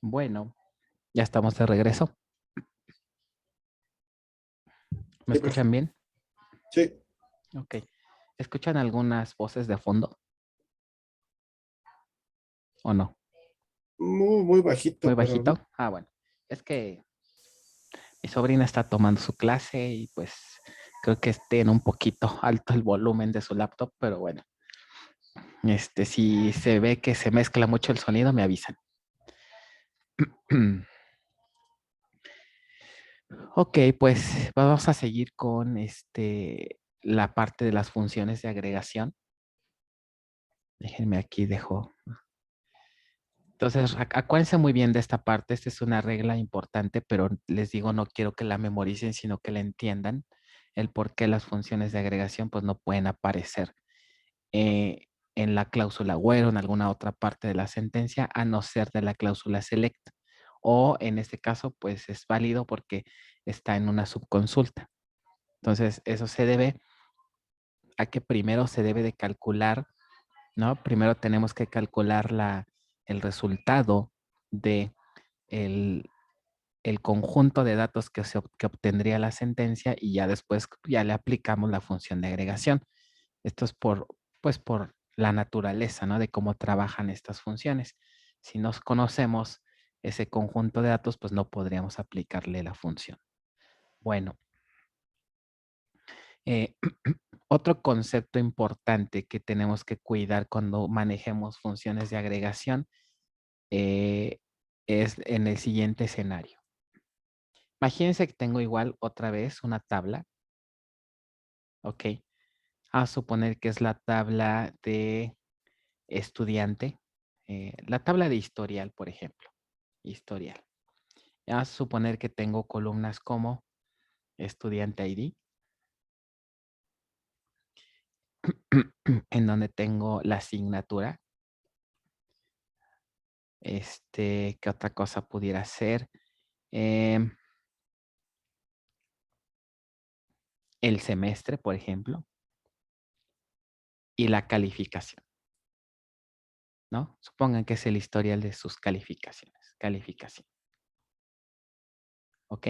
Bueno, ya estamos de regreso. ¿Me Sí, profe. escuchan bien? Sí, Ok. ¿Escuchan algunas voces de fondo o no? muy Muy bajito, pero bajito. Ah, bueno. Es que mi sobrina está tomando su clase y pues creo que tiene un poquito alto el volumen de su laptop, pero bueno. Si se ve que se mezcla mucho el sonido, me avisan. Ok, pues vamos a seguir con la parte de las funciones de agregación. Déjenme aquí, dejo. Entonces, acuérdense muy bien de esta parte. Esta es una regla importante, pero les digo, no quiero que la memoricen, sino que la entiendan. El por qué las funciones de agregación pues no pueden aparecer eh, en la cláusula where o en alguna otra parte de la sentencia, a no ser de la cláusula select. O en este caso, pues es válido porque está en una subconsulta. Entonces, eso se debe a que primero se debe de calcular, ¿no? Primero tenemos que calcular el resultado de el, el conjunto de datos que obtendría la sentencia y ya después ya le aplicamos la función de agregación. Esto es pues por la naturaleza, ¿no? De cómo trabajan estas funciones. Si no conocemos ese conjunto de datos, pues no podríamos aplicarle la función. Bueno, eh, otro concepto importante que tenemos que cuidar cuando manejemos funciones de agregación es en el siguiente escenario. Imagínense que tengo igual otra vez una tabla. Ok. A suponer que es la tabla de estudiante. La tabla de historial, por ejemplo. Historial. A suponer que tengo columnas como estudiante ID. En donde tengo la asignatura. ¿Qué otra cosa pudiera ser? El semestre, por ejemplo. Y la calificación, ¿no? Supongan que es el historial de sus calificaciones. Calificación. ¿Ok?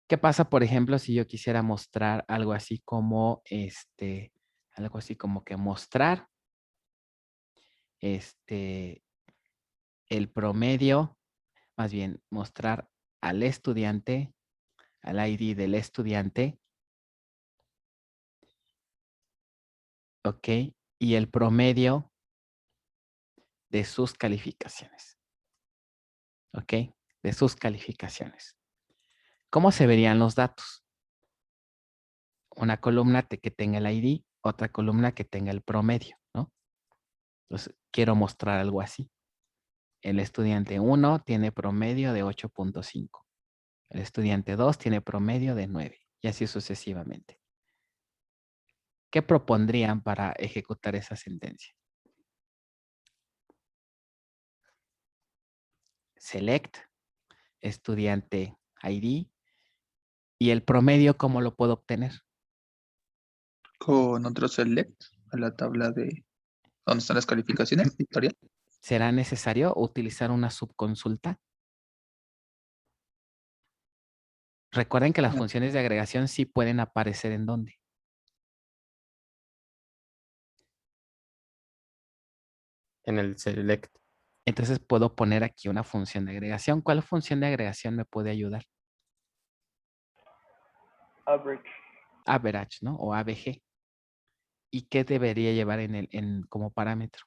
¿Qué pasa, por ejemplo, si yo quisiera mostrar algo así como algo así como que mostrar el promedio, más bien mostrar al estudiante, al ID del estudiante, ¿ok? Y el promedio de sus calificaciones, ¿ok? De sus calificaciones. ¿Cómo se verían los datos? Una columna que tenga el ID, otra columna que tenga el promedio, ¿no? Entonces, quiero mostrar algo así. El estudiante 1 tiene promedio de 8.5. El estudiante 2 tiene promedio de 9 y así sucesivamente. ¿Qué propondrían para ejecutar esa sentencia? Select, estudiante ID y el promedio, ¿cómo lo puedo obtener? Con otro select a la tabla de donde están las calificaciones, Victoria. ¿Será necesario utilizar una subconsulta? Recuerden que las funciones de agregación sí pueden aparecer en dónde. En el select. Entonces puedo poner aquí una función de agregación. ¿Cuál función de agregación me puede ayudar? Average. Average, ¿no? O ABG. ¿Y qué debería llevar como parámetro?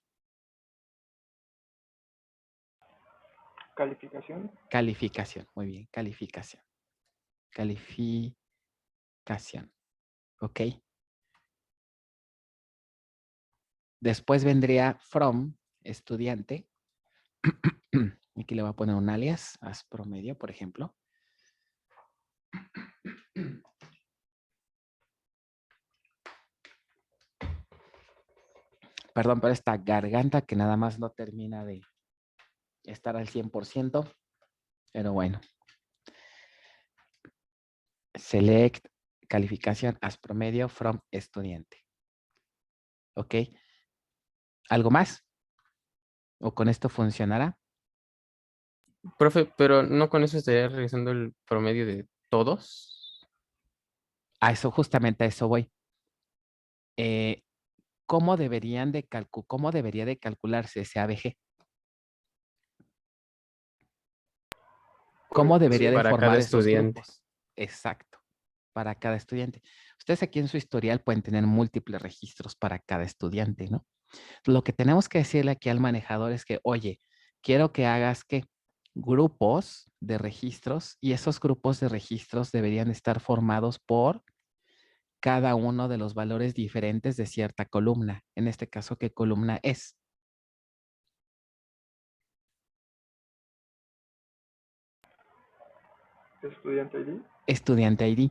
Calificación. Calificación. Muy bien, calificación. Calificación. ¿Ok? Después vendría from estudiante. Aquí le voy a poner un alias, as promedio, por ejemplo. Perdón por esta garganta que nada más no termina de estar al 100%, pero bueno. Select calificación as promedio from estudiante. ¿Ok? ¿Algo más? ¿O con esto funcionará? Profe, pero no con eso estaría realizando el promedio de todos. A eso, justamente a eso voy. ¿Cómo debería de calcularse ese ABG? ¿Cómo Pues, debería sí, de Para cada formar esos estudiante. grupos? Exacto, para cada estudiante. Ustedes aquí en su historial pueden tener múltiples registros para cada estudiante, ¿no? Lo que tenemos que decirle aquí al manejador es que, oye, quiero que hagas que grupos de registros y esos grupos de registros deberían estar formados por cada uno de los valores diferentes de cierta columna. En este caso, ¿qué columna es? Estudiante ID. Estudiante ID.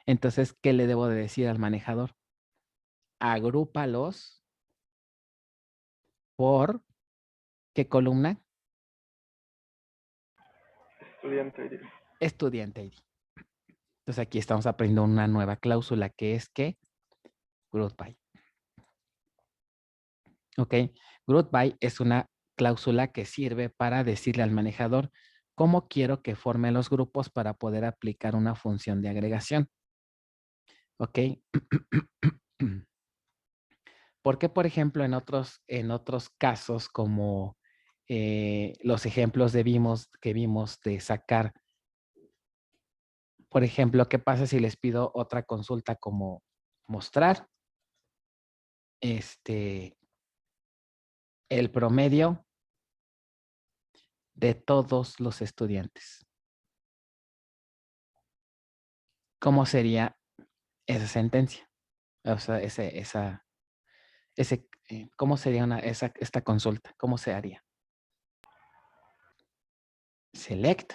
Entonces, ¿qué le debo de decir al manejador? Agrúpalos por ¿qué columna? Estudiante ID. Estudiante ID. Entonces, aquí estamos aprendiendo una nueva cláusula que es que group by. ¿Ok? Group by es una cláusula que sirve para decirle al manejador cómo quiero que forme los grupos para poder aplicar una función de agregación. ¿Ok? Porque, por ejemplo, en otros casos, como los ejemplos que vimos de sacar, por ejemplo, ¿qué pasa si les pido otra consulta como mostrar el promedio de todos los estudiantes? ¿Cómo sería esa sentencia? O sea, ¿cómo sería esta consulta? ¿Cómo se haría? Select.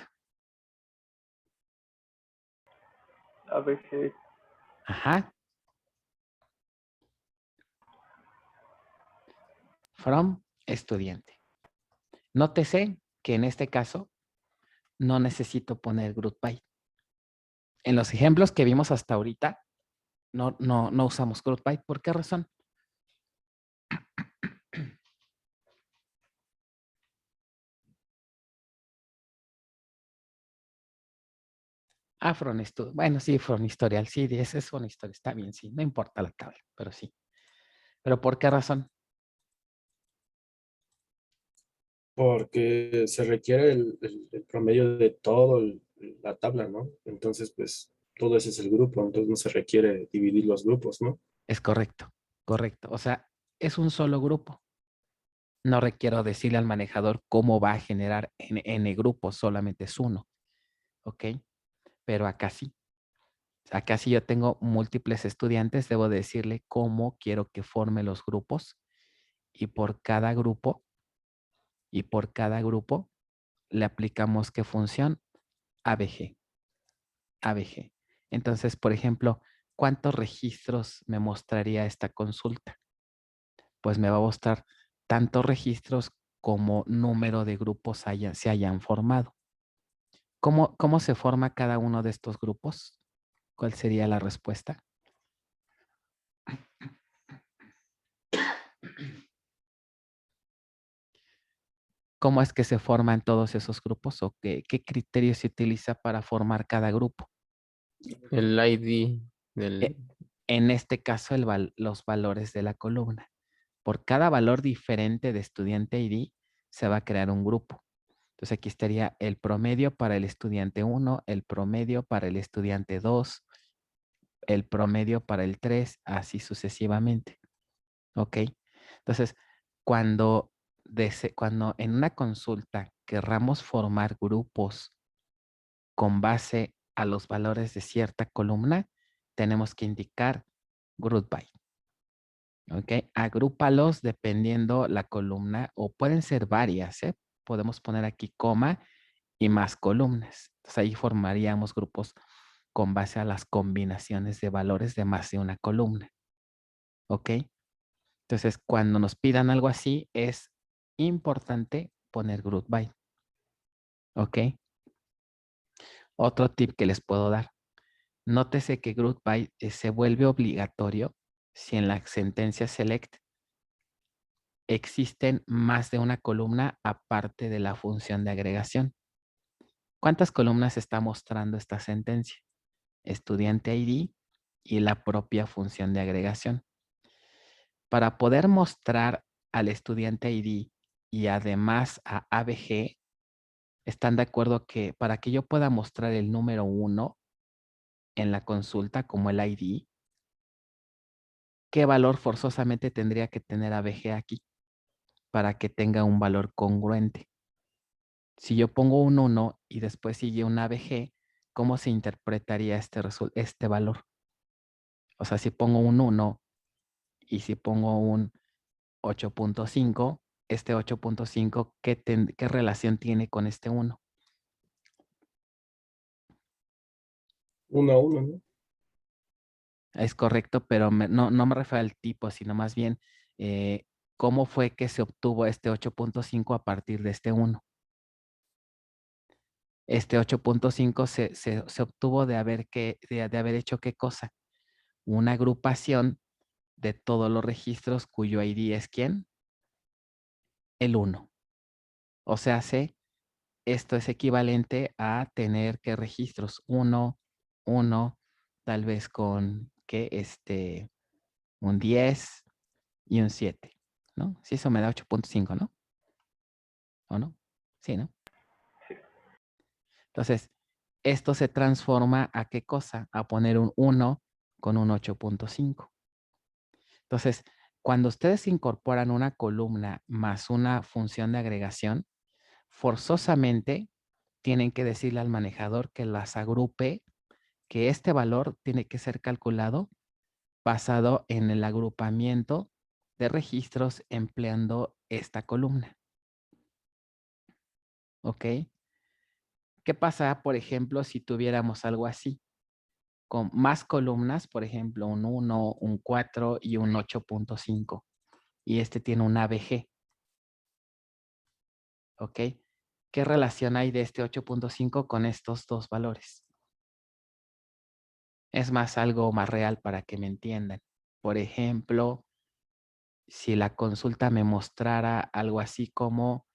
ABG. Ajá. From estudiante. Nótese que en este caso no necesito poner group by. En los ejemplos que vimos hasta ahorita, no usamos group by. ¿Por qué razón? From Studio. Bueno, sí, from historial. Sí, ese es un historial. Está bien, sí. No importa la tabla, pero sí. ¿Pero por qué razón? porque se requiere el promedio de todo la tabla, ¿no? Entonces, pues, todo ese es el grupo, entonces no se requiere dividir los grupos, ¿no? Es correcto, correcto. O sea, es un solo grupo. No requiero decirle al manejador cómo va a generar N grupos, solamente es uno. ¿Ok? Pero acá sí. Acá si yo tengo múltiples estudiantes, debo decirle cómo quiero que forme los grupos y por cada grupo, le aplicamos qué función ABG. ABG. Entonces, por ejemplo, ¿cuántos registros me mostraría esta consulta? Pues me va a mostrar tantos registros como número de grupos se hayan formado. ¿Cómo se forma cada uno de estos grupos? ¿Cuál sería la respuesta? ¿Cómo es que se forman todos esos grupos o qué criterio se utiliza para formar cada grupo? El ID del... En este caso, los valores de la columna. Por cada valor diferente de estudiante ID, se va a crear un grupo. Entonces, aquí estaría el promedio para el estudiante 1, el promedio para el estudiante 2, el promedio para el 3, así sucesivamente. ¿Ok? Entonces, cuando en una consulta querramos formar grupos con base a los valores de cierta columna, tenemos que indicar group by. ¿Ok? Agrúpalos dependiendo la columna o pueden ser varias, ¿eh? Podemos poner aquí coma y más columnas. Entonces ahí formaríamos grupos con base a las combinaciones de valores de más de una columna. ¿Ok? Entonces cuando nos pidan algo así es importante poner group by. ¿Ok? Otro tip que les puedo dar. Nótese que group by se vuelve obligatorio si en la sentencia select existen más de una columna aparte de la función de agregación. ¿Cuántas columnas está mostrando esta sentencia? Estudiante ID y la propia función de agregación. Para poder mostrar al estudiante ID y además a ABG, ¿están de acuerdo que para que yo pueda mostrar el número 1 en la consulta como el ID, qué valor forzosamente tendría que tener ABG aquí para que tenga un valor congruente? Si yo pongo un 1 y después sigue un ABG, ¿cómo se interpretaría este valor? O sea, si pongo un 1 y si pongo un 8.5, este 8.5, ¿qué relación tiene con este 1? 1 a 1, ¿no? Es correcto, pero no me refiero al tipo, sino más bien cómo fue que se obtuvo este 8.5 a partir de este 1. Este 8.5 se obtuvo de haber hecho ¿qué cosa? Una agrupación de todos los registros cuyo ID es ¿quién? El 1. O sea, esto es equivalente a tener que registros 1, 1, tal vez con que un 10 y un 7, ¿no? Si eso me da 8.5, ¿no? ¿O no? Sí, ¿no? Entonces, esto se transforma a ¿qué cosa? A poner un 1 con un 8.5. Entonces, cuando ustedes incorporan una columna más una función de agregación, forzosamente tienen que decirle al manejador que las agrupe, que este valor tiene que ser calculado basado en el agrupamiento de registros empleando esta columna. ¿Ok? ¿Qué pasa, por ejemplo, si tuviéramos algo así? Con más columnas, por ejemplo, un 1, un 4 y un 8.5. Y este tiene un ABG. ¿Ok? ¿Qué relación hay de este 8.5 con estos dos valores? Es más algo más real para que me entiendan. Por ejemplo, si la consulta me mostrara algo así como,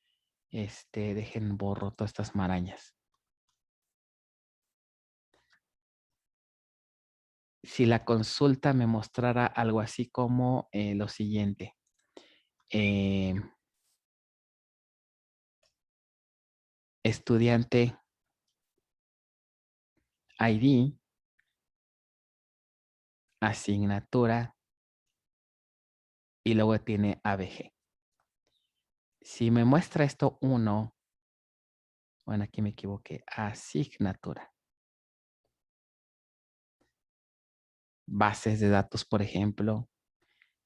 dejen borro todas estas marañas. Si la consulta me mostrara algo así como lo siguiente. Estudiante ID, asignatura y luego tiene ABG. Si me muestra esto 1, bueno, aquí me equivoqué, asignatura. Bases de datos, por ejemplo.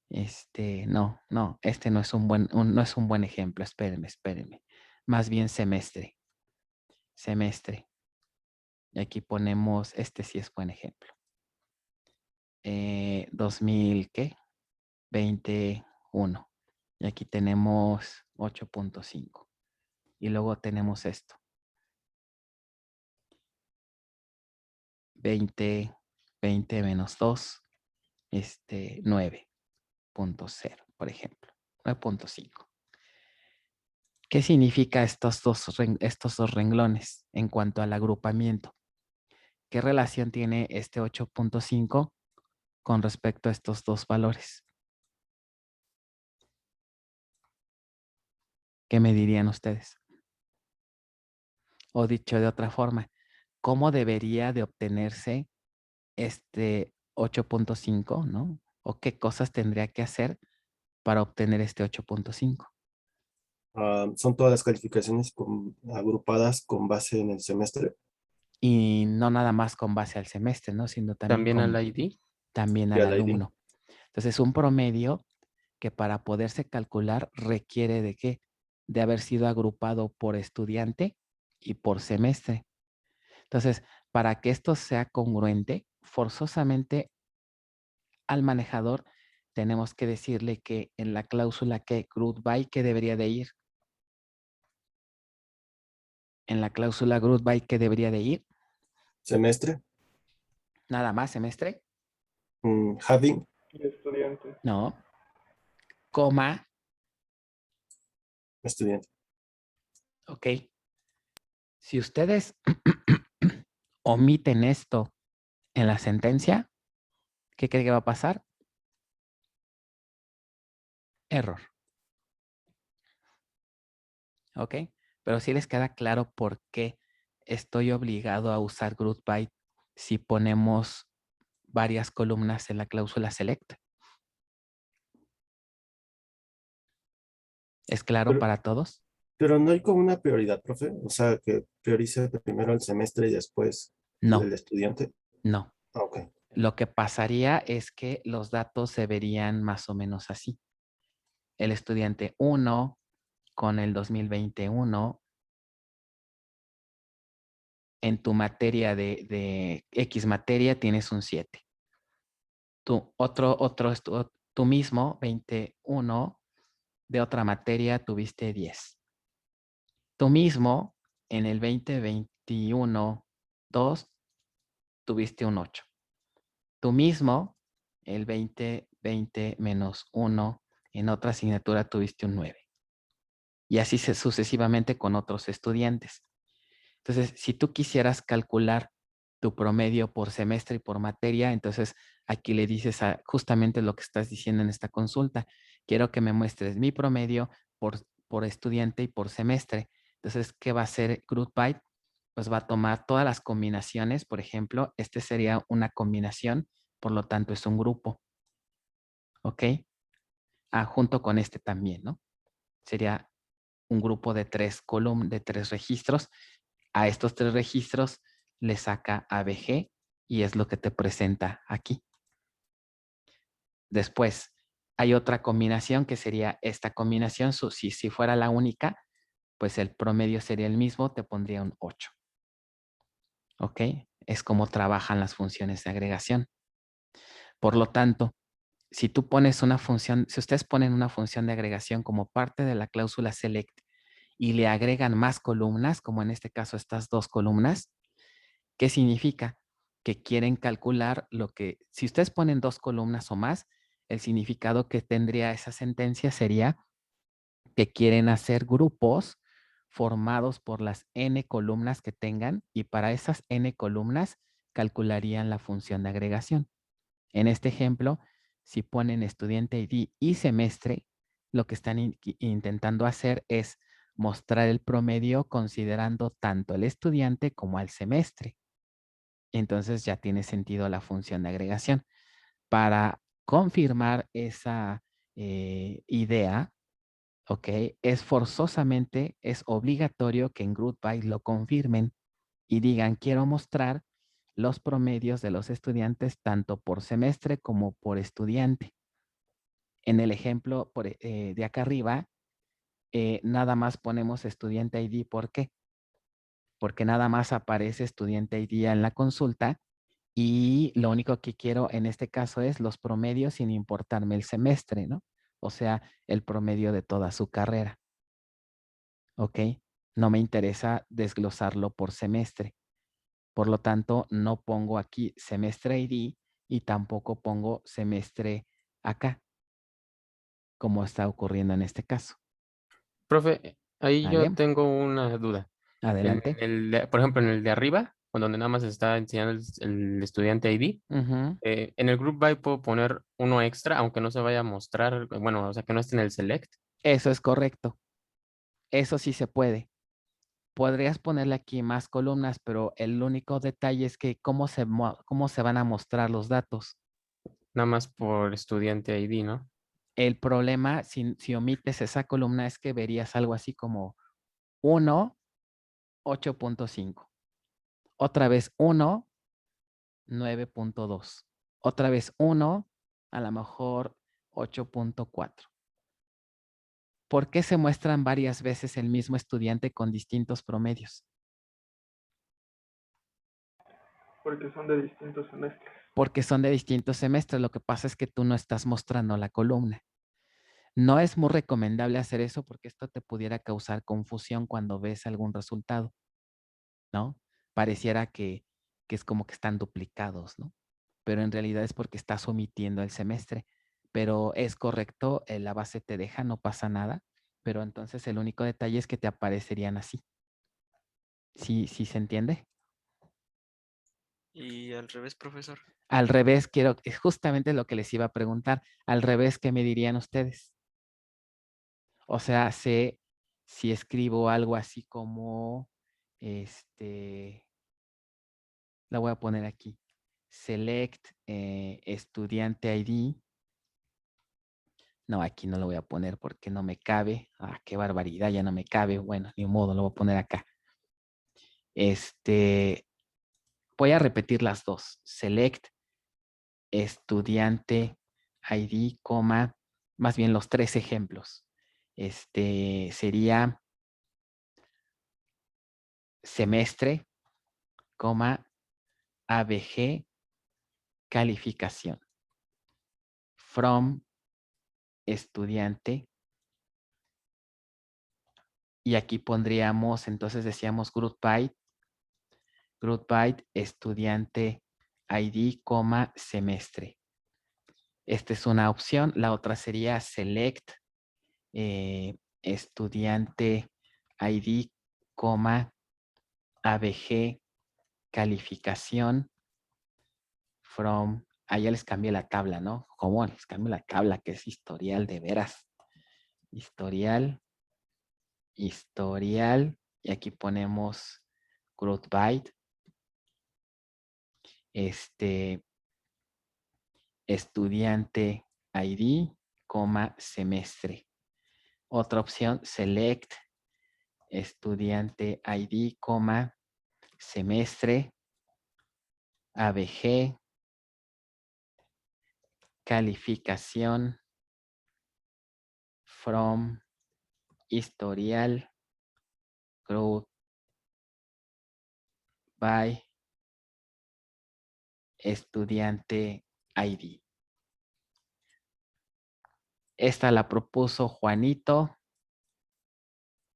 No, este no es no es un buen ejemplo. Espérenme. Más bien semestre. Semestre. Y aquí ponemos, este sí es buen ejemplo. 2000, ¿qué? 21. Y aquí tenemos 8.5. Y luego tenemos esto. 20 menos 2, 9.0, por ejemplo. 9.5. ¿Qué significa estos dos renglones en cuanto al agrupamiento? ¿Qué relación tiene este 8.5 con respecto a estos dos valores? ¿Qué me dirían ustedes? O dicho de otra forma, ¿cómo debería de obtenerse este 8.5, ¿no? ¿O qué cosas tendría que hacer para obtener este 8.5? Son todas las calificaciones agrupadas con base en el semestre Y no nada más con base al semestre, ¿no? Sino también, También al ID. también y al al ID. alumno. Entonces, un promedio que para poderse calcular requiere de qué? De haber sido agrupado por estudiante y por semestre. Entonces, para que esto sea congruente, forzosamente al manejador tenemos que decirle que en la cláusula que group by, ¿qué debería de ir? En la cláusula group by, ¿qué debería de ir? Semestre, Nada más, semestre. having, Y estudiante. No. Coma estudiante. ¿Ok? Si ustedes omiten esto en la sentencia, ¿qué cree que va a pasar? Error. ¿Ok? Pero si les queda claro por qué estoy obligado a usar group by si ponemos varias columnas en la cláusula select. ¿Es claro Pero, para todos? pero no hay como una prioridad, profe. O sea, que priorice primero el semestre y después No, el estudiante. no. Ah, ok. Lo que pasaría es que los datos se verían más o menos así. El estudiante 1 con el 2021 en tu materia de X materia tienes un 7. Tú mismo, 21, de otra materia tuviste 10. Tú mismo, en el 2021, 2, tuviste un 8. Tú mismo, el 2020 menos 1, en otra asignatura tuviste un 9. Y así sucesivamente con otros estudiantes. Entonces, si tú quisieras calcular tu promedio por semestre y por materia, entonces aquí le dices justamente lo que estás diciendo en esta consulta. Quiero que me muestres mi promedio por estudiante y por semestre. Entonces, ¿qué va a hacer GroupByte? Pues va a tomar todas las combinaciones. Por ejemplo, este sería una combinación, por lo tanto es un grupo. ¿Ok? Junto con este también, ¿no? Sería un grupo de 3 columnas, de 3 registros. A estos 3 registros le saca ABG y es lo que te presenta aquí. Después, hay otra combinación que sería esta combinación. Si fuera la única, pues el promedio sería el mismo, te pondría un 8. ¿Ok? Es como trabajan las funciones de agregación. Por lo tanto, si tú pones una función, si ustedes ponen una función de agregación como parte de la cláusula select y le agregan más columnas, como en este caso estas 2 columnas, ¿qué significa? Que quieren calcular lo que, si ustedes ponen 2 columnas o más, el significado que tendría esa sentencia sería que quieren hacer grupos formados por las n columnas que tengan y para esas n columnas calcularían la función de agregación. En este ejemplo, si ponen estudiante ID y semestre, lo que están intentando hacer es mostrar el promedio considerando tanto al estudiante como al semestre. Entonces ya tiene sentido la función de agregación. Para confirmar esa idea, ¿ok? Es obligatorio que en GroupBy lo confirmen y digan, quiero mostrar los promedios de los estudiantes tanto por semestre como por estudiante. En el ejemplo de acá arriba, nada más ponemos estudiante ID. ¿Por qué? Porque nada más aparece estudiante ID en la consulta y lo único que quiero en este caso es los promedios sin importarme el semestre, ¿no? O sea, el promedio de toda su carrera. ¿Ok? No me interesa desglosarlo por semestre. Por lo tanto, no pongo aquí semestre ID y tampoco pongo semestre acá, como está ocurriendo en este caso. Profe, ahí yo ¿Vale? tengo una duda. Adelante. Por ejemplo, en el de arriba, donde nada más está enseñando el estudiante ID, Ujú. en el group by puedo poner uno extra, aunque no se vaya a mostrar, bueno, o sea, que no esté en el select. Eso es correcto. Eso sí se puede. Podrías ponerle aquí más columnas, pero el único detalle es que cómo se van a mostrar los datos. Nada más por estudiante ID, ¿no? El problema, si omites esa columna, es que verías algo así como 1, 8.5. Otra vez 1, 9.2. Otra vez 1, a lo mejor 8.4. ¿Por qué se muestran varias veces el mismo estudiante con distintos promedios? Porque son de distintos semestres. Porque son de distintos semestres. Lo que pasa es que tú no estás mostrando la columna. No es muy recomendable hacer eso porque esto te pudiera causar confusión cuando ves algún resultado, ¿no? Pareciera que es como que están duplicados, ¿no? Pero en realidad es porque estás omitiendo el semestre. Pero es correcto, la base te deja, no pasa nada. pero entonces el único detalle es que te aparecerían así. ¿Sí se entiende? Y al revés, profesor. Al revés, es justamente lo que les iba a preguntar. Al revés, ¿qué me dirían ustedes? O sea, si escribo algo así como, la voy a poner aquí. Select estudiante ID. No, aquí no lo voy a poner porque no me cabe. Ah, qué barbaridad, ya no me cabe. Bueno, ni modo, lo voy a poner acá. Voy a repetir las dos. Select estudiante ID, más bien los 3 ejemplos. Sería semestre, ABG, calificación. From estudiante. Y aquí pondríamos, entonces decíamos group by estudiante ID, semestre. Esta es una opción. La otra sería select estudiante ID, ABG, calificación from, ya les cambié la tabla, ¿no? ¿Cómo les cambio la tabla? Que es historial de veras. Historial. Y aquí ponemos growth byte. Estudiante ID, semestre. Otra opción, select estudiante ID, semestre, ABG, calificación, from, historial, growth by, estudiante ID. Esta la propuso Juanito.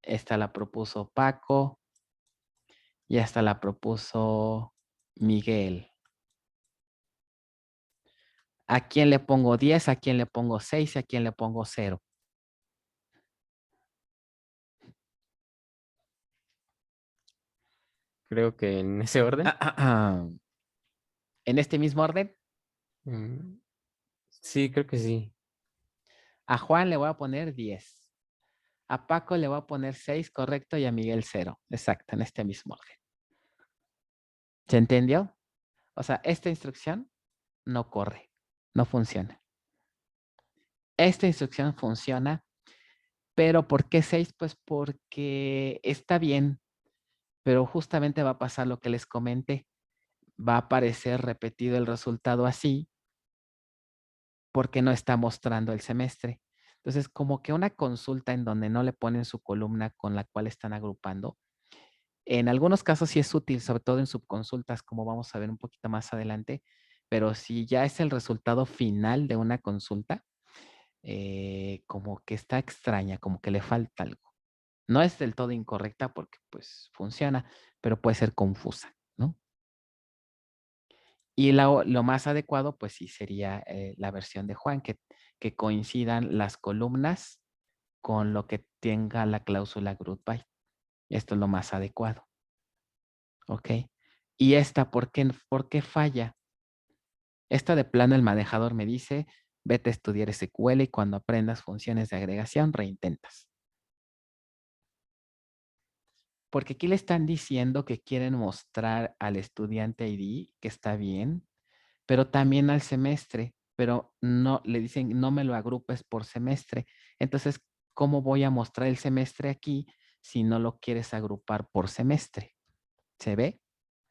Esta la propuso Paco. Y esta la propuso Miguel. ¿A quién le pongo 10? ¿A quién le pongo 6? ¿A quién le pongo 0? Creo que en ese orden. ¿En este mismo orden? Sí, creo que sí. A Juan le voy a poner 10. A Paco le voy a poner 6, correcto, y a Miguel 0. Exacto, en este mismo orden. ¿Se entendió? O sea, esta instrucción no corre, no funciona. Esta instrucción funciona, pero ¿por qué 6? Pues porque está bien, pero justamente va a pasar lo que les comenté. Va a aparecer repetido el resultado así porque no está mostrando el semestre. Entonces, como que una consulta en donde no le ponen su columna con la cual están agrupando, en algunos casos sí es útil, sobre todo en subconsultas, como vamos a ver un poquito más adelante, pero si ya es el resultado final de una consulta, como que está extraña, como que le falta algo. No es del todo incorrecta porque pues funciona, pero puede ser confusa, ¿no? Y lo más adecuado pues sí sería la versión de Juan, que coincidan las columnas con lo que tenga la cláusula group by. Esto es lo más adecuado. ¿Ok? Y esta, ¿por qué falla? Esta de plano el manejador me dice, vete a estudiar SQL y cuando aprendas funciones de agregación, reintentas. Porque aquí le están diciendo que quieren mostrar al estudiante ID, que está bien, pero también al semestre, pero no, le dicen, no me lo agrupes por semestre. Entonces, ¿cómo voy a mostrar el semestre aquí si no lo quieres agrupar por semestre? ¿Se ve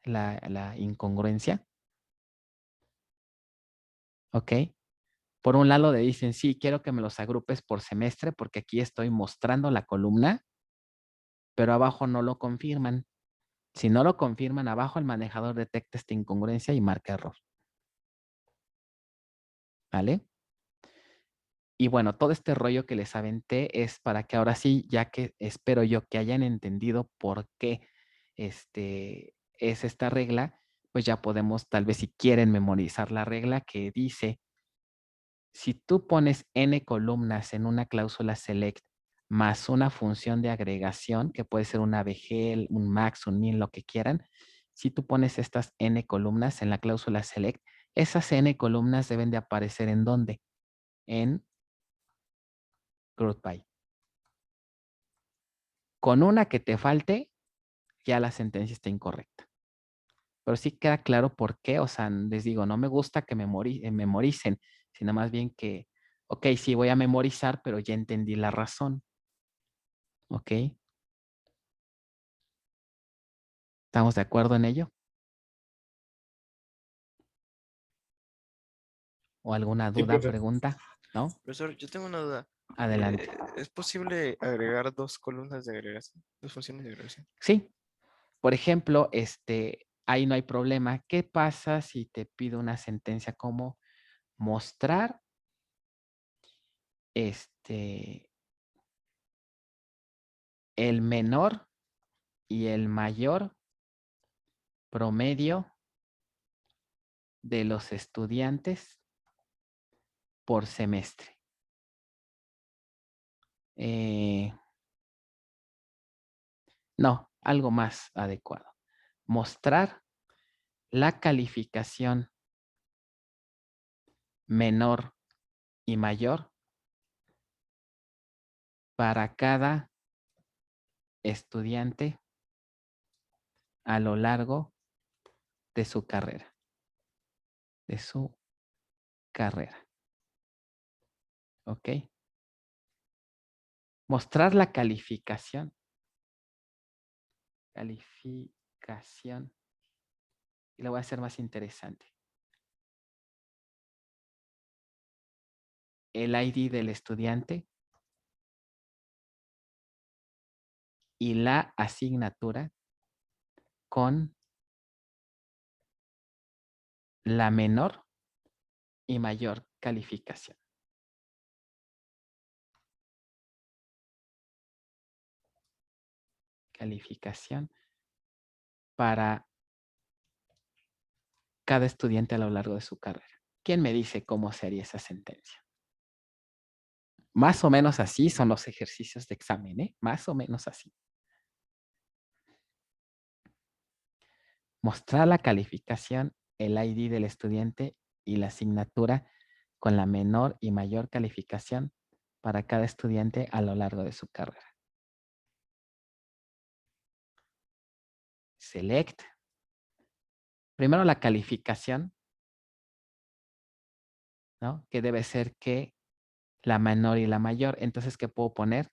la incongruencia? ¿Ok? Por un lado le dicen, sí, quiero que me los agrupes por semestre porque aquí estoy mostrando la columna, pero abajo no lo confirman. Si no lo confirman, abajo el manejador detecta esta incongruencia y marca error. ¿Vale? Y bueno, todo este rollo que les aventé es para que ahora sí, ya que espero yo que hayan entendido por qué es esta regla, pues ya podemos, tal vez si quieren memorizar la regla que dice, si tú pones n columnas en una cláusula select más una función de agregación, que puede ser una VG, un max, un min, lo que quieran. Si tú pones estas n columnas en la cláusula select, esas n columnas deben de aparecer ¿en dónde? En GroupBy. Con una que te falte, ya la sentencia está incorrecta. Pero sí queda claro por qué. O sea, les digo, no me gusta que memoricen, sino más bien que, ok, sí voy a memorizar, pero ya entendí la razón. ¿Ok? ¿Estamos de acuerdo en ello? ¿O alguna Sí, duda, profe. pregunta? ¿No? Profesor, yo tengo una duda. Adelante. ¿Es posible agregar dos columnas de agregación? Dos funciones de agregación. Sí. Por ejemplo, ahí no hay problema. ¿Qué pasa si te pido una sentencia como mostrar el menor y el mayor promedio de los estudiantes por semestre? No, algo más adecuado. Mostrar la calificación menor y mayor para cada estudiante a lo largo de su carrera. De su carrera. ¿Ok? Mostrar la calificación. Calificación. Y lo voy a hacer más interesante. El ID del estudiante y la asignatura con la menor y mayor calificación. Calificación para cada estudiante a lo largo de su carrera. ¿Quién me dice cómo sería esa sentencia? Más o menos así son los ejercicios de examen, ¿eh? Más o menos así. Mostrar la calificación, el ID del estudiante y la asignatura con la menor y mayor calificación para cada estudiante a lo largo de su carrera. Select. Primero la calificación, ¿no? Que debe ser que la menor y la mayor. Entonces, ¿qué puedo poner?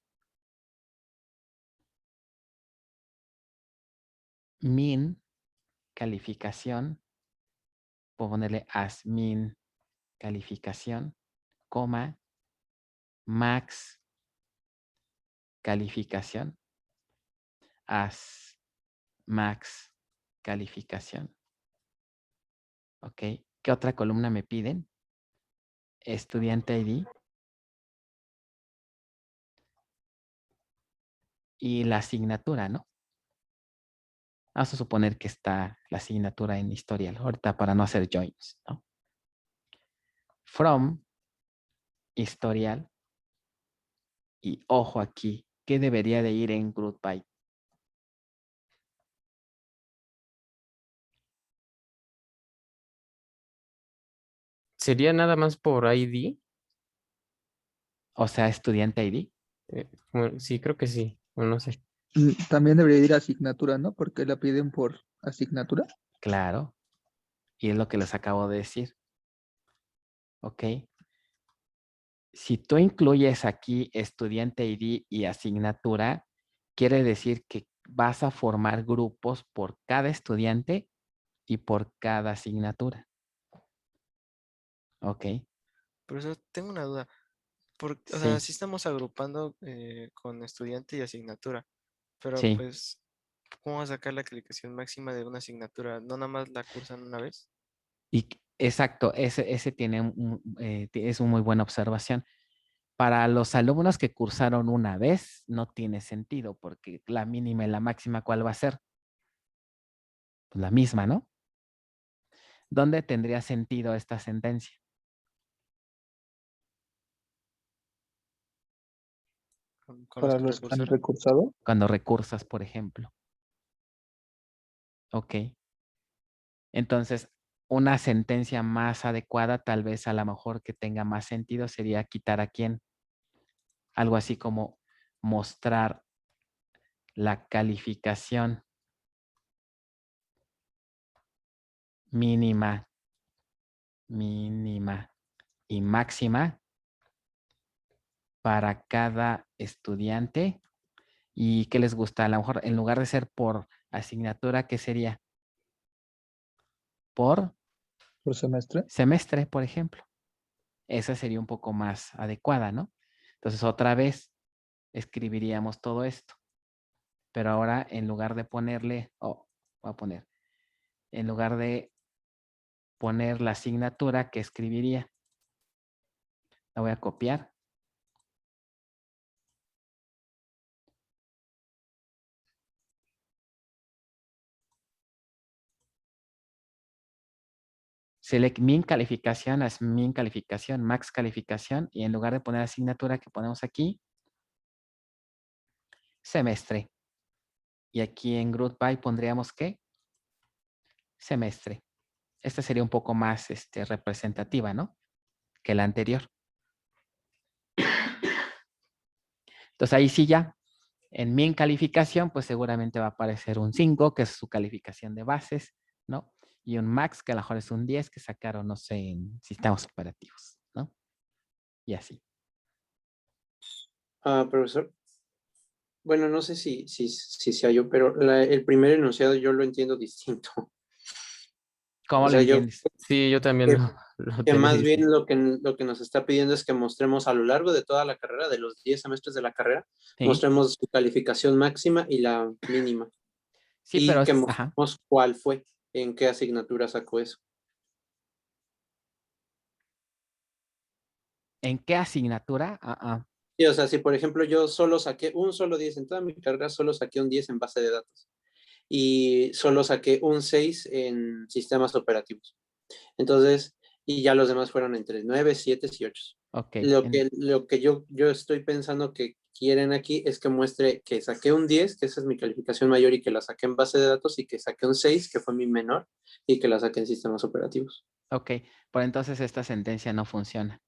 Min calificación. Puedo ponerle as min calificación, coma, max calificación, as max calificación. ¿Ok? ¿Qué otra columna me piden? Estudiante ID. Y la asignatura, ¿no? Vamos a suponer que está la asignatura en historial. Ahorita para no hacer joins, ¿no? From historial. Y ojo aquí, ¿qué debería de ir en GroupBy? ¿Sería nada más por ID? O sea, estudiante ID. Bueno, sí, creo que sí. Bueno, no sé. También debería ir asignatura, ¿no? Porque la piden por asignatura. Claro. Y es lo que les acabo de decir. ¿Ok? Si tú incluyes aquí estudiante ID y asignatura, quiere decir que vas a formar grupos por cada estudiante y por cada asignatura. ¿Ok? Profesor, tengo una duda. O sea, Sí, sí estamos agrupando con estudiante y asignatura, pero sí. pues, ¿cómo vas a sacar la calificación máxima de una asignatura? ¿No nada más la cursan una vez? Y exacto, ese tiene es una muy buena observación. Para los alumnos que cursaron una vez, no tiene sentido, porque la mínima y la máxima, ¿cuál va a ser? Pues la misma, ¿no? ¿Dónde tendría sentido esta sentencia? con Para que los que han recursan. recursado. Cuando recursas, por ejemplo. Ok. Entonces, una sentencia más adecuada, tal vez a lo mejor que tenga más sentido, sería quitar a quién. Algo así como mostrar la calificación mínima y máxima para cada estudiante. ¿Y qué les gusta? A lo mejor en lugar de ser por asignatura, ¿qué sería? Por Por semestre. semestre, por ejemplo. Esa sería un poco más adecuada, ¿no? Entonces, otra vez escribiríamos todo esto. Pero ahora, en lugar de ponerle, voy a poner, en lugar de poner la asignatura, ¿qué escribiría? La voy a copiar. Select min calificación as min calificación, max calificación. Y en lugar de poner asignatura que ponemos aquí, semestre. Y aquí en group by pondríamos ¿qué? Semestre. Esta sería un poco más representativa, ¿no? Que la anterior. Entonces ahí sí ya, en min calificación, pues seguramente va a aparecer un 5, que es su calificación de bases, ¿no? Y un max, que a lo mejor es un 10, que sacaron, no sé, en sistemas operativos, ¿no? Y así. Profesor, bueno, no sé si sea yo, pero el primer enunciado yo lo entiendo distinto. ¿Cómo O lo sea, yo entiendes? Sí, yo también que, lo que tenía más bien distinto. lo que nos está pidiendo es que mostremos a lo largo de toda la carrera, de los 10 semestres de la carrera, Sí, mostremos su calificación máxima y la mínima. sí, pero Y que ajá. mostremos cuál fue, en qué asignatura sacó eso. ¿En qué asignatura? Sí, o sea, si por ejemplo yo solo saqué un solo 10 en toda mi carrera, solo saqué un 10 en base de datos y solo saqué un 6 en sistemas operativos. Entonces, y ya los demás fueron entre 9, 7 y 8. Ok. Lo que yo estoy pensando que quieren aquí es que muestre que saqué un 10, que esa es mi calificación mayor y que la saqué en base de datos, y que saqué un 6, que fue mi menor, y que la saqué en sistemas operativos. Ok, por entonces esta sentencia no funciona.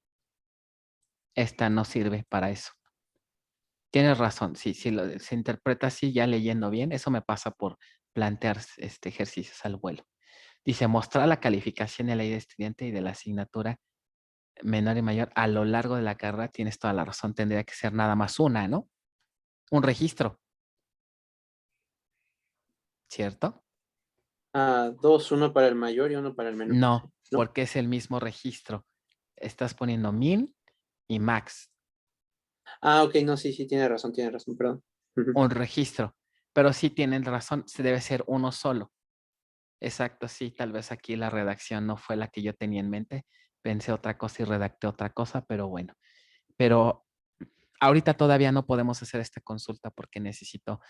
Esta no sirve para eso. Tienes razón, sí, si se interpreta así ya leyendo bien, eso me pasa por plantear ejercicios al vuelo. Dice, mostrar la calificación de la ley de estudiante y de la asignatura menor y mayor a lo largo de la carrera. Tienes toda la razón, tendría que ser nada más una, ¿no? Un registro. ¿Cierto? Dos, uno para el mayor y uno para el menor. No, ¿No? porque es el mismo registro. Estás poniendo min y max. Ok, no, sí, tiene razón, perdón. Ujú. Un registro. Pero sí tienen razón, se debe ser uno solo. Exacto, sí, tal vez aquí la redacción no fue la que yo tenía en mente. Pensé otra cosa y redacté otra cosa, pero bueno. Pero ahorita todavía no podemos hacer esta consulta porque necesitamos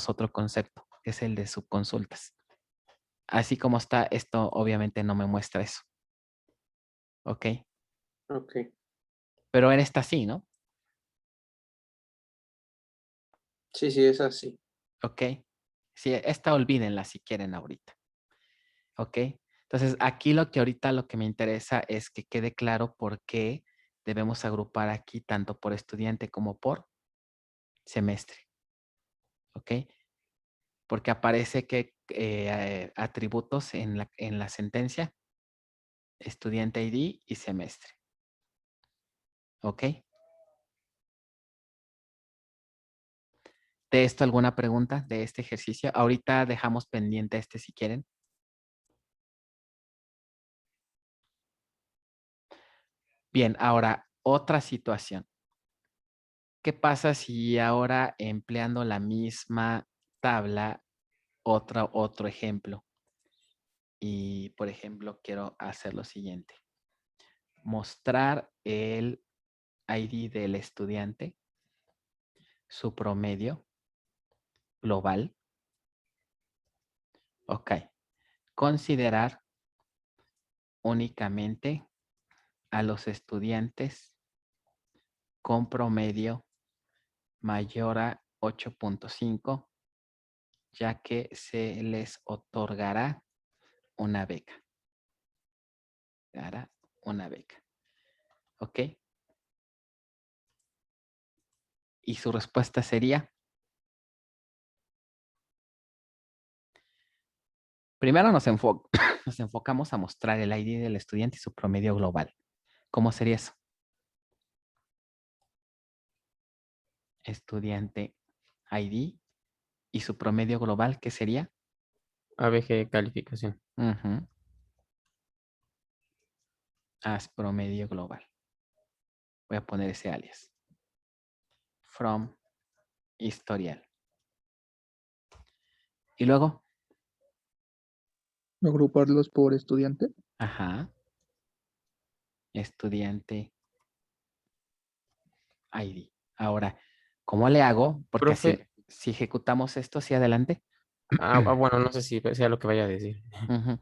otro concepto, que es el de subconsultas. Así como está, esto obviamente no me muestra eso. ¿Ok? Ok, Pero en esta sí, ¿no? sí, es así. ¿Ok? Sí, esta olvídenla si quieren ahorita. ¿Ok? Entonces, aquí lo que me interesa es que quede claro por qué debemos agrupar aquí tanto por estudiante como por semestre. ¿Ok? Porque aparece que atributos en la sentencia, estudiante ID y semestre. ¿Ok? ¿De esto alguna pregunta de este ejercicio? Ahorita dejamos pendiente este si quieren. Bien, ahora otra situación. ¿Qué pasa si ahora empleando la misma tabla, otro ejemplo? Y, por ejemplo, quiero hacer lo siguiente. Mostrar el ID del estudiante, su promedio global. Ok. Considerar únicamente a los estudiantes con promedio mayor a 8.5, ya que se les otorgará una beca. Dará una beca. ¿Ok? Y su respuesta sería... Primero nos enfocamos a mostrar el ID del estudiante y su promedio global. ¿Cómo sería eso? Estudiante ID y su promedio global, ¿qué sería? ABG calificación. Ujú. Haz promedio global. Voy a poner ese alias. From historial. Y luego, Agruparlos por estudiante. ajá, estudiante ID. Ahora, ¿cómo le hago? Porque Profe, si ejecutamos esto hacia adelante, bueno, no sé si sea lo que vaya a decir. ujú,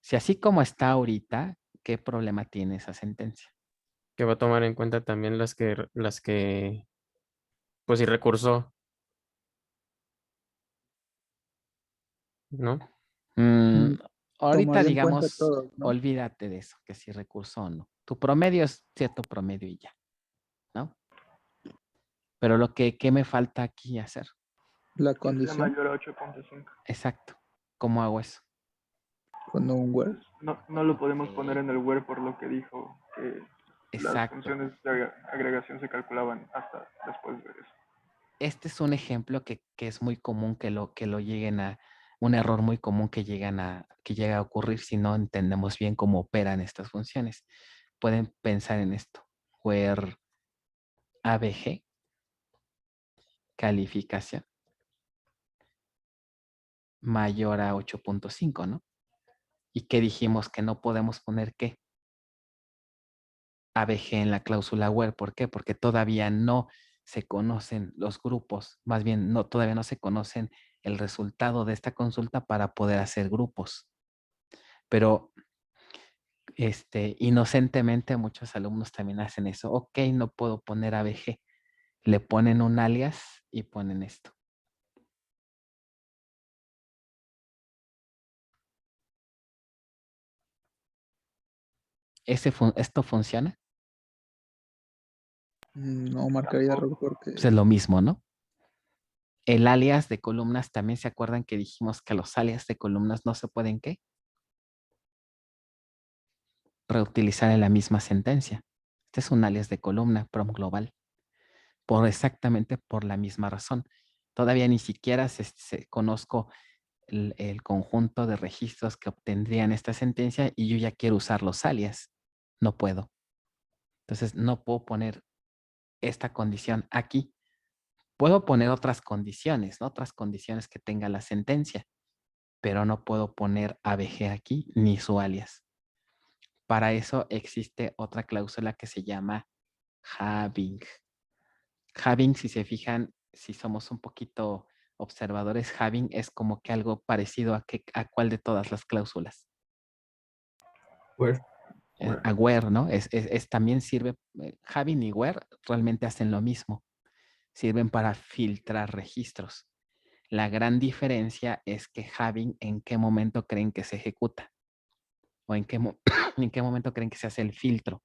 si así como está ahorita, ¿qué problema tiene esa sentencia? Que va a tomar en cuenta también pues si recursó, ¿no? Mm, ahorita, Tomaría en cuenta digamos, todos, ¿no? olvídate de eso, que si recurso o no. Tu promedio es cierto promedio y ya, ¿no? Pero ¿qué me falta aquí hacer? La Que sea condición mayor a 8.5. Exacto. ¿Cómo hago eso? con un word. No lo podemos poner en el where por lo que dijo, que las Exacto. funciones de agregación se calculaban hasta después de eso. Este es un ejemplo que es muy común que lo lleguen a, un error muy común que llega a ocurrir si no entendemos bien cómo operan estas funciones. Pueden pensar en esto. Where ABG, calificación, mayor a 8.5, ¿no? ¿Y qué dijimos? Que no podemos poner qué. ABG en la cláusula where. ¿Por qué? Porque todavía no se conocen los grupos, más bien todavía no se conocen el resultado de esta consulta para poder hacer grupos. Pero inocentemente muchos alumnos también hacen eso. Ok, no puedo poner ABG. Le ponen un alias y ponen esto. ¿Esto funciona? No marcaría error porque Pues es lo mismo, ¿no? El alias de columnas, también se acuerdan que dijimos que los alias de columnas no se pueden, ¿qué? Reutilizar en la misma sentencia. Este es un alias de columna, prom global, exactamente por la misma razón. Todavía ni siquiera conozco el conjunto de registros que obtendrían esta sentencia y yo ya quiero usar los alias. No puedo. Entonces, no puedo poner esta condición aquí. Puedo poner otras condiciones, ¿no? Otras condiciones que tenga la sentencia, pero no puedo poner ABG aquí ni su alias. Para eso existe otra cláusula que se llama having. Having, si se fijan, si somos un poquito observadores, having es como que algo parecido a cuál de todas las cláusulas. Where. A where, ¿no? También sirve, having y where realmente hacen lo mismo. Sirven para filtrar registros. La gran diferencia es que having, ¿en qué momento creen que se ejecuta? ¿O en qué, en qué momento creen que se hace el filtro?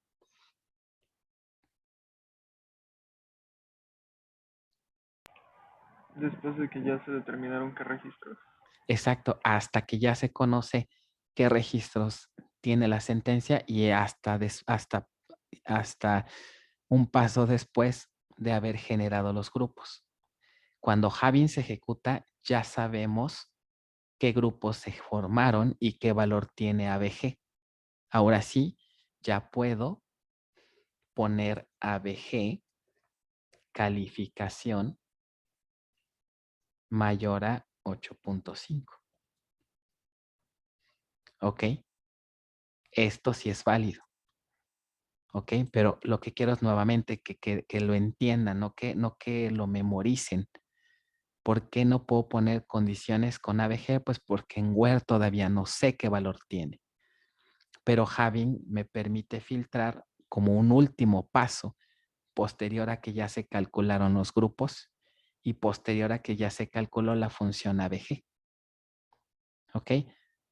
Después de que ya se determinaron qué registros. Exacto, hasta que ya se conoce qué registros tiene la sentencia y hasta un paso después de haber generado los grupos. Cuando having se ejecuta, ya sabemos qué grupos se formaron y qué valor tiene ABG. Ahora sí, ya puedo poner ABG calificación mayor a 8.5. ¿Ok? Esto sí es válido. ¿Ok? Pero lo que quiero es nuevamente que lo entiendan, no que lo memoricen. ¿Por qué no puedo poner condiciones con ABG? Pues porque en Word todavía no sé qué valor tiene. Pero having me permite filtrar como un último paso posterior a que ya se calcularon los grupos y posterior a que ya se calculó la función ABG. ¿Ok?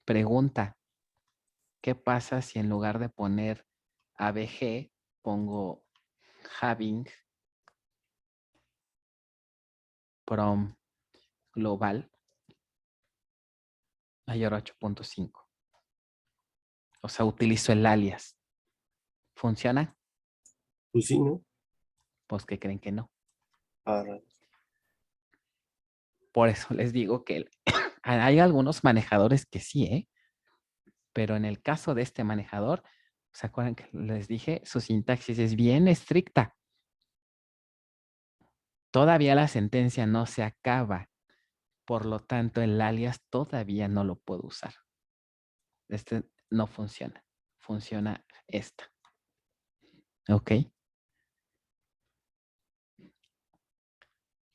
Pregunta, ¿qué pasa si en lugar de poner ABG pongo having from global mayor a 8.5? O sea, utilizo el alias. ¿Funciona? Pues sí, ¿no? Pues que creen que no. Para- Por eso les digo que hay algunos manejadores que sí, ¿eh? Pero en el caso de este manejador, ¿se acuerdan que les dije? Su sintaxis es bien estricta. Todavía la sentencia no se acaba. Por lo tanto, el alias todavía no lo puedo usar. Este no funciona. Funciona esta. ¿Ok?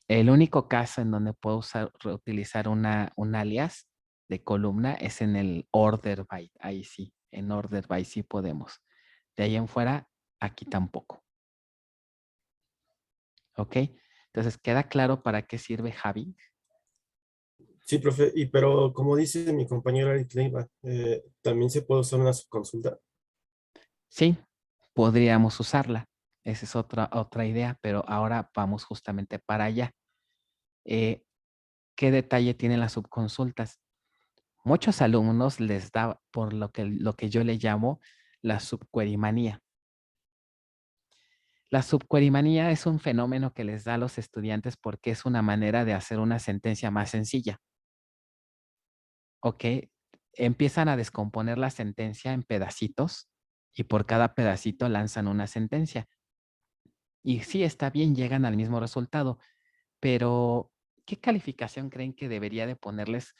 El único caso en donde puedo reutilizar un alias de columna es en el order by. Ahí sí, en order by sí podemos. De ahí en fuera, aquí tampoco. ¿Ok? Entonces, ¿queda claro para qué sirve having? Sí, profe, pero como dice mi compañero Eric Leiva, también se puede usar una subconsulta. Sí, podríamos usarla. Esa es otra idea, pero ahora vamos justamente para allá. ¿Qué detalle tienen las subconsultas? Muchos alumnos les da por lo que yo le llamo la subquery manía. La subquery manía es un fenómeno que les da a los estudiantes porque es una manera de hacer una sentencia más sencilla. ¿Ok? Empiezan a descomponer la sentencia en pedacitos y por cada pedacito lanzan una sentencia. Y sí, está bien, llegan al mismo resultado, pero ¿qué calificación creen que debería de ponerles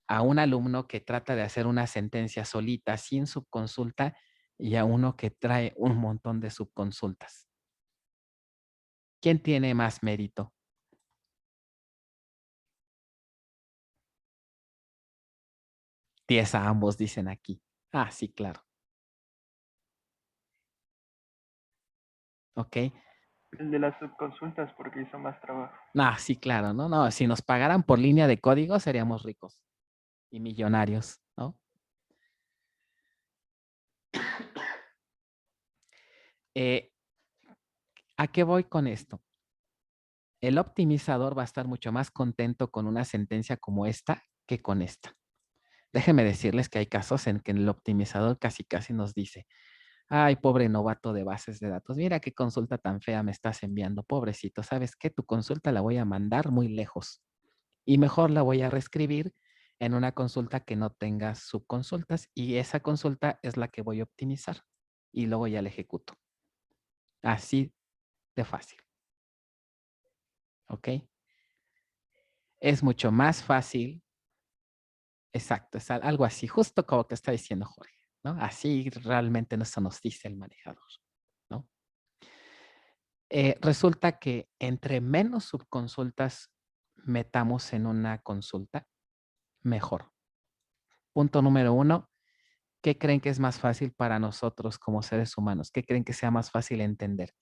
a un alumno que trata de hacer una sentencia solita, sin subconsulta, y a uno que trae un montón de subconsultas? ¿Quién tiene más mérito? A ambos dicen aquí. Ah, sí, claro. ¿Ok? El de las subconsultas porque hizo más trabajo. Ah, sí, claro, ¿no? No, si nos pagaran por línea de código seríamos ricos y millonarios, ¿no? ¿A qué voy con esto? El optimizador va a estar mucho más contento con una sentencia como esta que con esta. Déjenme decirles que hay casos en que el optimizador casi nos dice, ay, pobre novato de bases de datos, mira qué consulta tan fea me estás enviando, pobrecito, ¿sabes qué? Tu consulta la voy a mandar muy lejos y mejor la voy a reescribir en una consulta que no tenga subconsultas y esa consulta es la que voy a optimizar y luego ya la ejecuto. Así de fácil. ¿Ok? Es mucho más fácil. Exacto, es algo así, justo como que está diciendo Jorge, ¿no? Así realmente eso nos dice el manejador, ¿no? Resulta que entre menos subconsultas metamos en una consulta, mejor. Punto número 1, ¿qué creen que es más fácil para nosotros como seres humanos? ¿Qué creen que sea más fácil entender?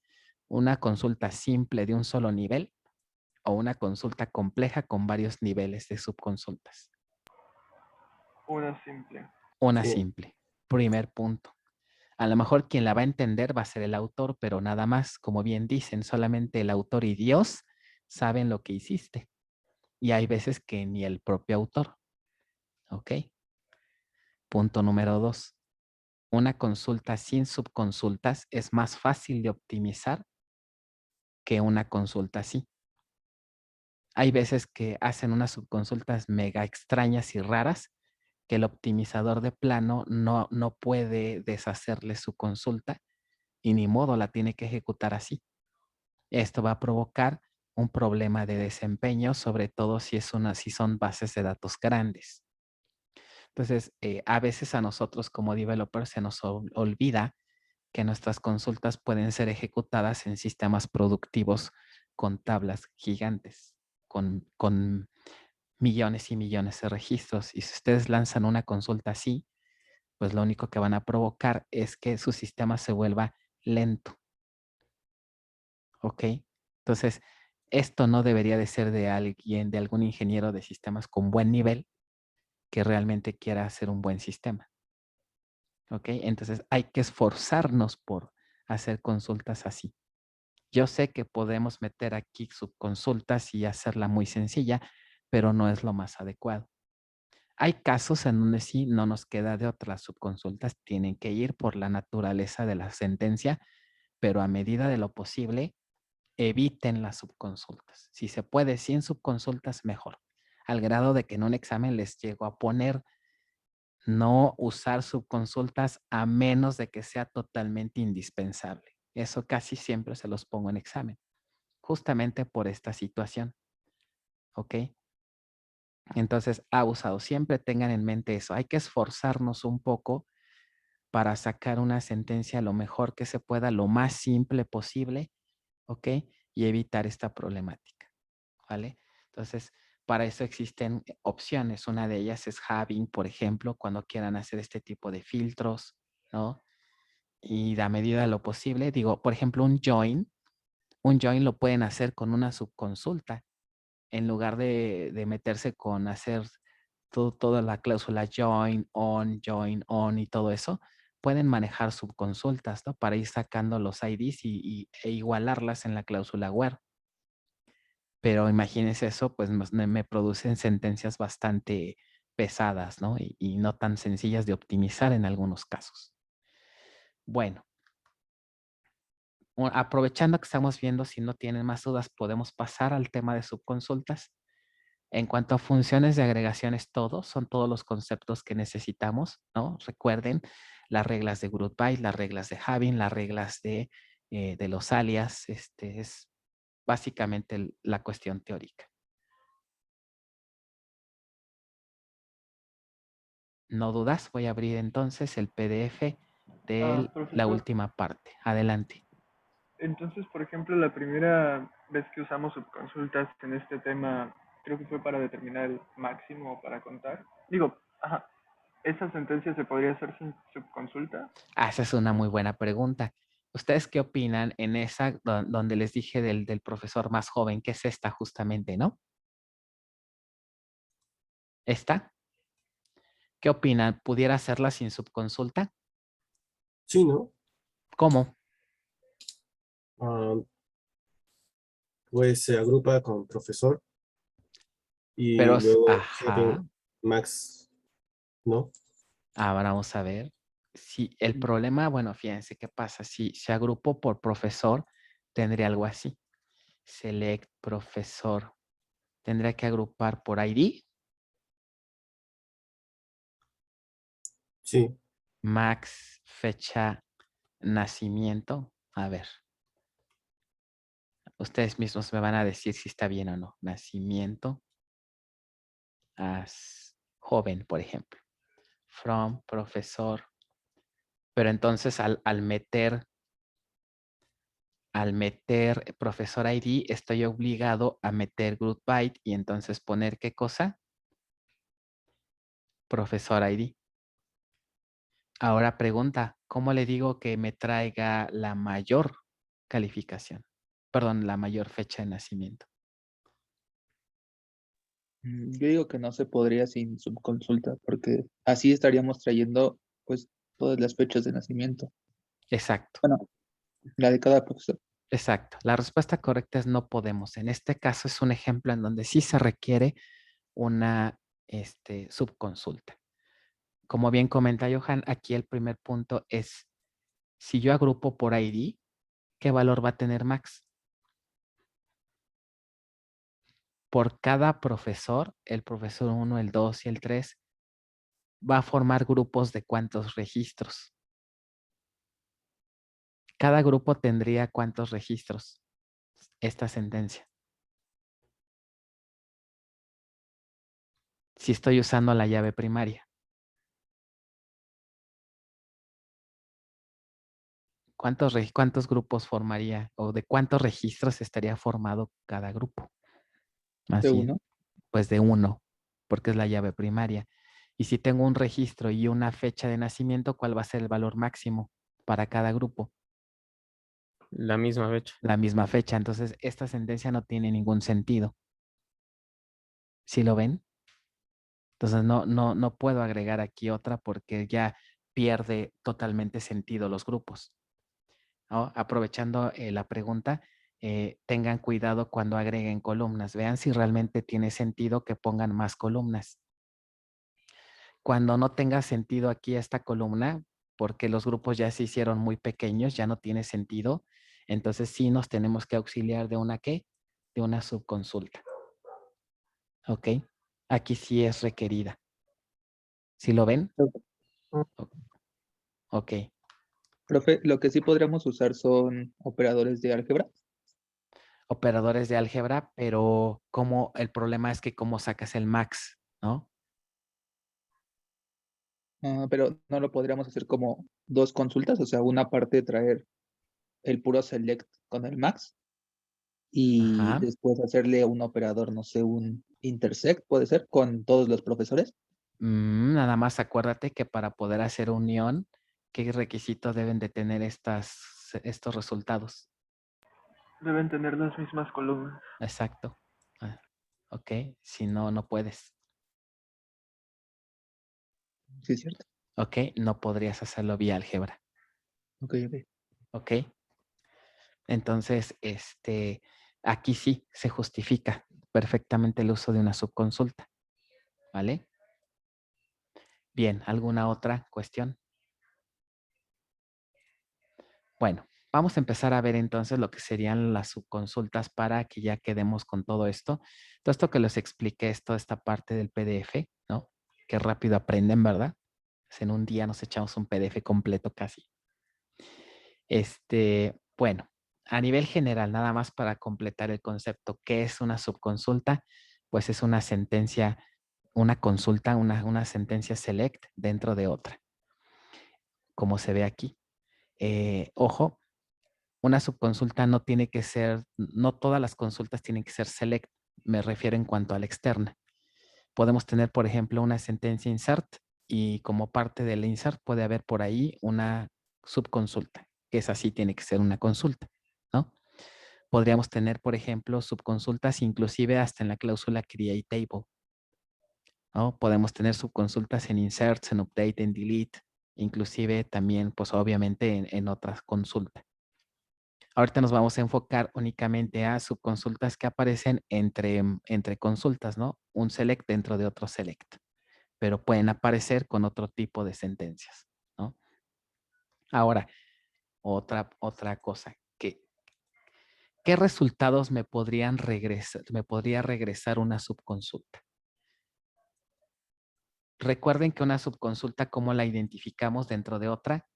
¿Una consulta simple de un solo nivel o una consulta compleja con varios niveles de subconsultas? Una simple. Una Sí. simple. Primer punto. A lo mejor quien la va a entender va a ser el autor, pero nada más, como bien dicen, solamente el autor y Dios saben lo que hiciste. Y hay veces que ni el propio autor. ¿Ok? Punto número 2. Una consulta sin subconsultas es más fácil de optimizar que una consulta así. Hay veces que hacen unas subconsultas mega extrañas y raras que el optimizador de plano no puede deshacerle su consulta y ni modo la tiene que ejecutar así. Esto va a provocar un problema de desempeño, sobre todo si son bases de datos grandes. Entonces, a veces a nosotros como developers se nos olvida que nuestras consultas pueden ser ejecutadas en sistemas productivos con tablas gigantes, con millones y millones de registros. Y si ustedes lanzan una consulta así, pues lo único que van a provocar es que su sistema se vuelva lento. ¿Ok? Entonces, esto no debería de ser de alguien, de algún ingeniero de sistemas con buen nivel que realmente quiera hacer un buen sistema. ¿Ok? Entonces, hay que esforzarnos por hacer consultas así. Yo sé que podemos meter aquí subconsultas y hacerla muy sencilla, pero no es lo más adecuado. Hay casos en donde sí no nos queda de otra. Las subconsultas tienen que ir por la naturaleza de la sentencia, pero a medida de lo posible, eviten las subconsultas. Si se puede sin subconsultas, mejor. Al grado de que en un examen les llego a poner no usar subconsultas a menos de que sea totalmente indispensable. Eso casi siempre se los pongo en examen, justamente por esta situación. ¿Ok? Entonces, abusado, siempre tengan en mente eso. Hay que esforzarnos un poco para sacar una sentencia lo mejor que se pueda, lo más simple posible, ¿ok? Y evitar esta problemática, ¿vale? Entonces, para eso existen opciones. Una de ellas es Having, por ejemplo, cuando quieran hacer este tipo de filtros, ¿no? Y a medida de lo posible, digo, por ejemplo, un join lo pueden hacer con una subconsulta en lugar de meterse con hacer toda la cláusula join on y todo eso, pueden manejar subconsultas, ¿no? Para ir sacando los IDs e igualarlas en la cláusula where. Pero imagínense eso, pues me producen sentencias bastante pesadas, ¿no? Y no tan sencillas de optimizar en algunos casos. Bueno, aprovechando que estamos viendo, si no tienen más dudas, podemos pasar al tema de subconsultas. En cuanto a funciones de agregación es todo, son todos los conceptos que necesitamos, ¿no? Recuerden las reglas de group by, las reglas de having, las reglas de los alias, es básicamente la cuestión teórica. No dudas, voy a abrir entonces el PDF de la Profesor, última parte. Adelante. entonces, por ejemplo, la primera vez que usamos subconsultas en este tema, creo que fue para determinar el máximo para contar. Digo, ajá, ¿esa sentencia se podría hacer sin subconsulta? Esa es una muy buena pregunta. ¿Ustedes qué opinan en esa donde les dije del profesor más joven, que es esta justamente, ¿no? ¿Esta? ¿Qué opinan? ¿Pudiera hacerla sin subconsulta? Sí, ¿no? ¿Cómo? Ah, pues se agrupa con profesor y Pero, luego ajá, Heading Max, ¿no? ahora vamos a ver. Si el problema, bueno, fíjense qué pasa. Si se agrupó por profesor, tendría algo así. Select profesor. Tendría que agrupar por ID. Sí, Max, fecha, nacimiento. A ver. Ustedes mismos me van a decir si está bien o no. Nacimiento. As joven, por ejemplo. From, profesor. Pero entonces al meter profesor ID, estoy obligado a meter group byte y entonces poner ¿qué cosa? Profesor ID. Ahora pregunta, ¿cómo le digo que me traiga la mayor calificación? Perdón, la mayor fecha de nacimiento. Yo digo que no se podría sin subconsulta, porque así estaríamos trayendo pues todas las fechas de nacimiento. Exacto, Bueno, la de cada profesor. exacto. La respuesta correcta es no podemos. En este caso es un ejemplo en donde sí se requiere una subconsulta. Como bien comenta Johan, aquí el primer punto es, si yo agrupo por ID, ¿qué valor va a tener Max? Por cada profesor, el profesor 1, el 2 y el 3, va a formar grupos de cuántos registros. Cada grupo tendría cuántos registros esta sentencia. Si estoy usando la llave primaria. ¿Cuántos grupos formaría o de cuántos registros estaría formado cada grupo? Más De bien, uno. pues de 1, porque es la llave primaria. Y si tengo un registro y una fecha de nacimiento, ¿cuál va a ser el valor máximo para cada grupo? La misma fecha. la misma fecha. Entonces, esta sentencia no tiene ningún sentido. ¿Sí lo ven? Entonces, no puedo agregar aquí otra porque ya pierde totalmente sentido los grupos. ¿No? Aprovechando la pregunta, tengan cuidado cuando agreguen columnas. Vean si realmente tiene sentido que pongan más columnas. Cuando no tenga sentido aquí esta columna, porque los grupos ya se hicieron muy pequeños, ya no tiene sentido, entonces sí nos tenemos que auxiliar de una ¿qué? De una subconsulta. ¿Ok? Aquí sí es requerida. ¿Sí lo ven? Ok. Profe, lo que sí podríamos usar son operadores de álgebra. Operadores de álgebra, pero como el problema es que cómo sacas el max, ¿no? Pero no lo podríamos hacer como dos consultas, o sea, una parte traer el puro select con el max y Ajá. después hacerle un operador, no sé, un intersect, puede ser, con todos los profesores. Nada más acuérdate que para poder hacer unión, ¿qué requisitos deben de tener estos resultados? Deben tener las mismas columnas. Exacto. Ok, si no, no puedes. Sí, es cierto. Ok, no podrías hacerlo vía álgebra. Ok. Ok. Entonces, aquí sí se justifica perfectamente el uso de una subconsulta. ¿Vale? Bien, ¿alguna otra cuestión? Bueno, vamos a empezar a ver entonces lo que serían las subconsultas para que ya quedemos con todo esto. Todo esto que les expliqué es toda esta parte del PDF, ¿no? Qué rápido aprenden, ¿verdad? Pues en un día nos echamos un PDF completo casi. Bueno, a nivel general, nada más para completar el concepto, ¿qué es una subconsulta? Pues es una sentencia, una consulta, una sentencia select dentro de otra, como se ve aquí. Ojo, una subconsulta no tiene que ser, no todas las consultas tienen que ser select, me refiero en cuanto a la externa. Podemos tener, por ejemplo, una sentencia insert y como parte del insert puede haber por ahí una subconsulta, que es así, tiene que ser una consulta, ¿no? Podríamos tener, por ejemplo, subconsultas inclusive hasta en la cláusula createTable, ¿no? Podemos tener subconsultas en inserts, en update, en delete, inclusive también, pues obviamente en otras consultas. Ahorita nos vamos a enfocar únicamente a subconsultas que aparecen entre consultas, ¿no? Un select dentro de otro select, pero pueden aparecer con otro tipo de sentencias, ¿no? Ahora, otra cosa, ¿qué resultados me podría regresar una subconsulta? Recuerden que una subconsulta, ¿cómo la identificamos dentro de otra?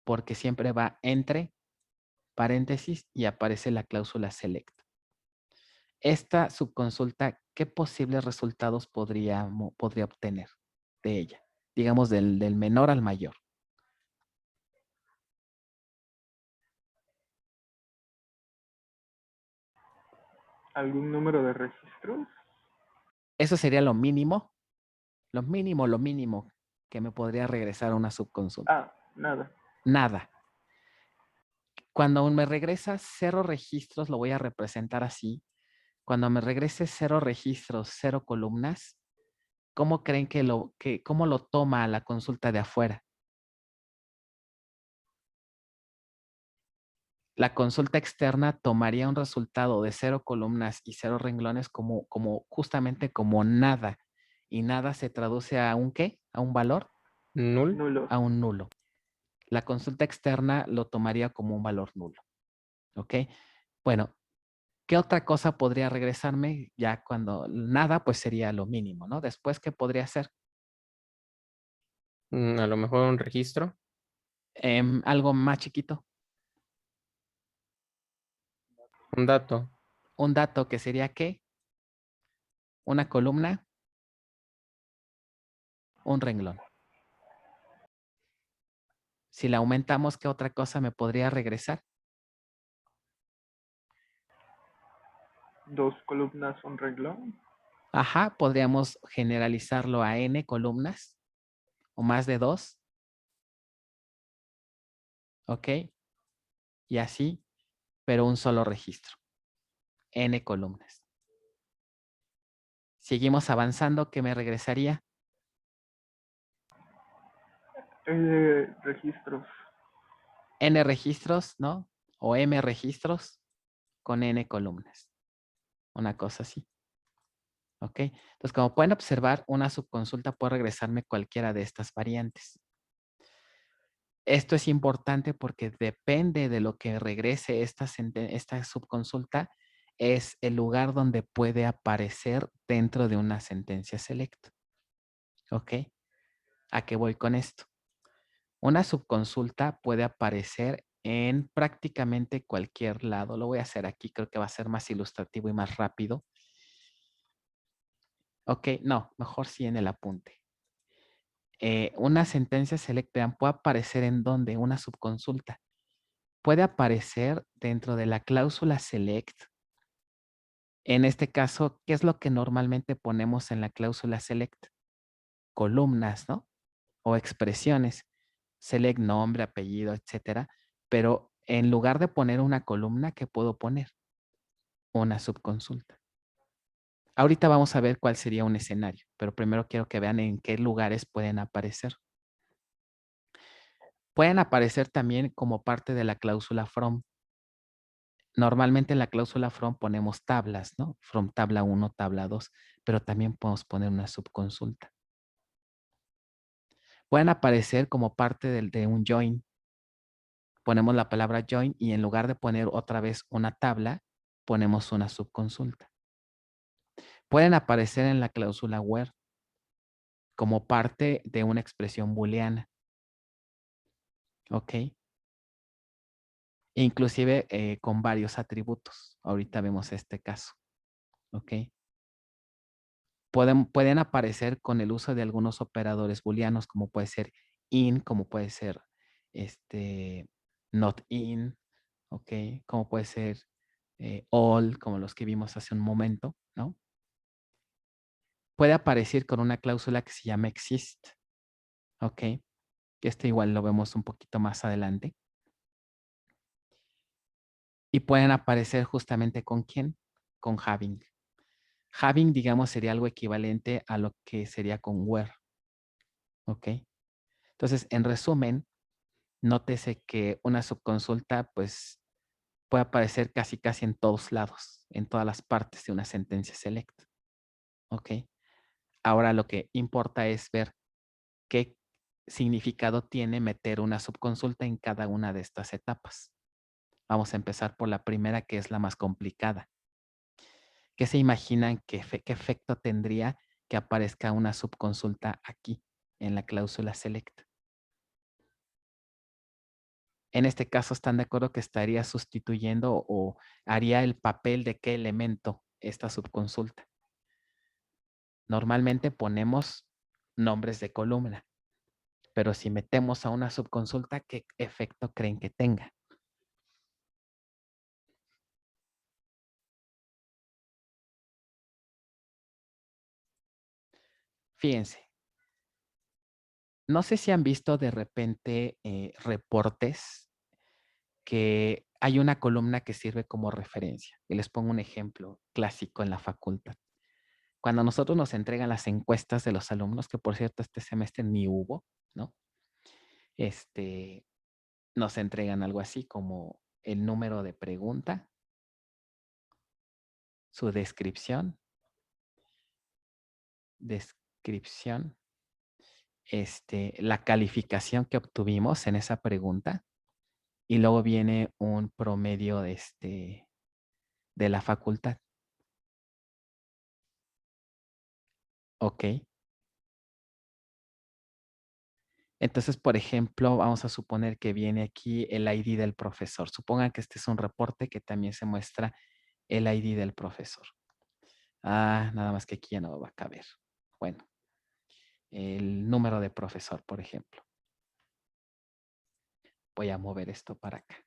Porque siempre va entre paréntesis y aparece la cláusula select. Esta subconsulta, ¿qué posibles resultados podría obtener de ella? Digamos del menor al mayor. ¿Algún número de registros? Eso sería lo mínimo que me podría regresar a una subconsulta. Ah, nada. Nada. Cuando me regresa 0 registros, lo voy a representar así. Cuando me regrese 0 registros, 0 columnas, ¿cómo creen cómo lo toma la consulta de afuera? La consulta externa tomaría un resultado de 0 columnas y 0 renglones justamente como nada. Y nada se traduce a un ¿qué? ¿A un valor? Nulo. A un nulo. La consulta externa lo tomaría como un valor nulo. ¿Ok? Bueno, ¿qué otra cosa podría regresarme? Ya cuando nada, pues sería lo mínimo, ¿no? Después, ¿qué podría ser? A lo mejor un registro. Algo más chiquito. Un dato. Un dato que sería ¿qué? Una columna, un renglón. Si la aumentamos, ¿qué otra cosa me podría regresar? 2 columnas, un renglón. Ajá, podríamos generalizarlo a n columnas o más de 2. ¿Ok? Y así pero un solo registro. N columnas. Seguimos avanzando, ¿qué me regresaría? Registros. N registros, ¿no? O M registros con N columnas. Una cosa así. ¿Ok? Entonces, como pueden observar, una subconsulta puede regresarme cualquiera de estas variantes. Esto es importante porque depende de lo que regrese esta subconsulta, es el lugar donde puede aparecer dentro de una sentencia select. ¿Ok? ¿A qué voy con esto? Una subconsulta puede aparecer en prácticamente cualquier lado. Lo voy a hacer aquí, creo que va a ser más ilustrativo y más rápido. Ok, no, mejor sí en el apunte. Una sentencia select puede aparecer en donde una subconsulta. Puede aparecer dentro de la cláusula select. En este caso, ¿qué es lo que normalmente ponemos en la cláusula select? Columnas, ¿no? O expresiones. Select nombre, apellido, etcétera. Pero en lugar de poner una columna, ¿qué puedo poner? Una subconsulta. Ahorita vamos a ver cuál sería un escenario, pero primero quiero que vean en qué lugares pueden aparecer. Pueden aparecer también como parte de la cláusula from. Normalmente en la cláusula from ponemos tablas, ¿no? From tabla 1, tabla 2, pero también podemos poner una subconsulta. Pueden aparecer como parte de un join. Ponemos la palabra join y en lugar de poner otra vez una tabla, ponemos una subconsulta. Pueden aparecer en la cláusula where como parte de una expresión booleana. ¿Ok? Inclusive con varios atributos. Ahorita vemos este caso. ¿Ok? Pueden aparecer con el uso de algunos operadores booleanos, como puede ser in, como puede ser not in, ¿ok? Como puede ser all, como los que vimos hace un momento, ¿no? Puede aparecer con una cláusula que se llama exist, ¿ok? Este igual lo vemos un poquito más adelante. Y pueden aparecer justamente con ¿quién? Con having. Having, digamos, sería algo equivalente a lo que sería con where. ¿Ok? Entonces, en resumen, nótese que una subconsulta, pues, puede aparecer casi en todos lados, en todas las partes de una sentencia select. ¿Ok? Ahora lo que importa es ver qué significado tiene meter una subconsulta en cada una de estas etapas. Vamos a empezar por la primera, que es la más complicada. ¿Qué se imaginan qué efecto tendría que aparezca una subconsulta aquí en la cláusula select? En este caso, ¿están de acuerdo que estaría sustituyendo o haría el papel de qué elemento esta subconsulta? Normalmente ponemos nombres de columna, pero si metemos a una subconsulta, ¿qué efecto creen que tenga? Fíjense. No sé si han visto de repente reportes que hay una columna que sirve como referencia. Y les pongo un ejemplo clásico en la facultad. Cuando a nosotros nos entregan las encuestas de los alumnos, que por cierto este semestre ni hubo, ¿no? Nos entregan algo así como el número de pregunta, su descripción, la calificación que obtuvimos en esa pregunta y luego viene un promedio de la facultad. Ok. Entonces, por ejemplo, vamos a suponer que viene aquí el ID del profesor. Supongan que este es un reporte que también se muestra el ID del profesor. Nada más que aquí ya no va a caber. Bueno, el número de profesor, por ejemplo. Voy a mover esto para acá.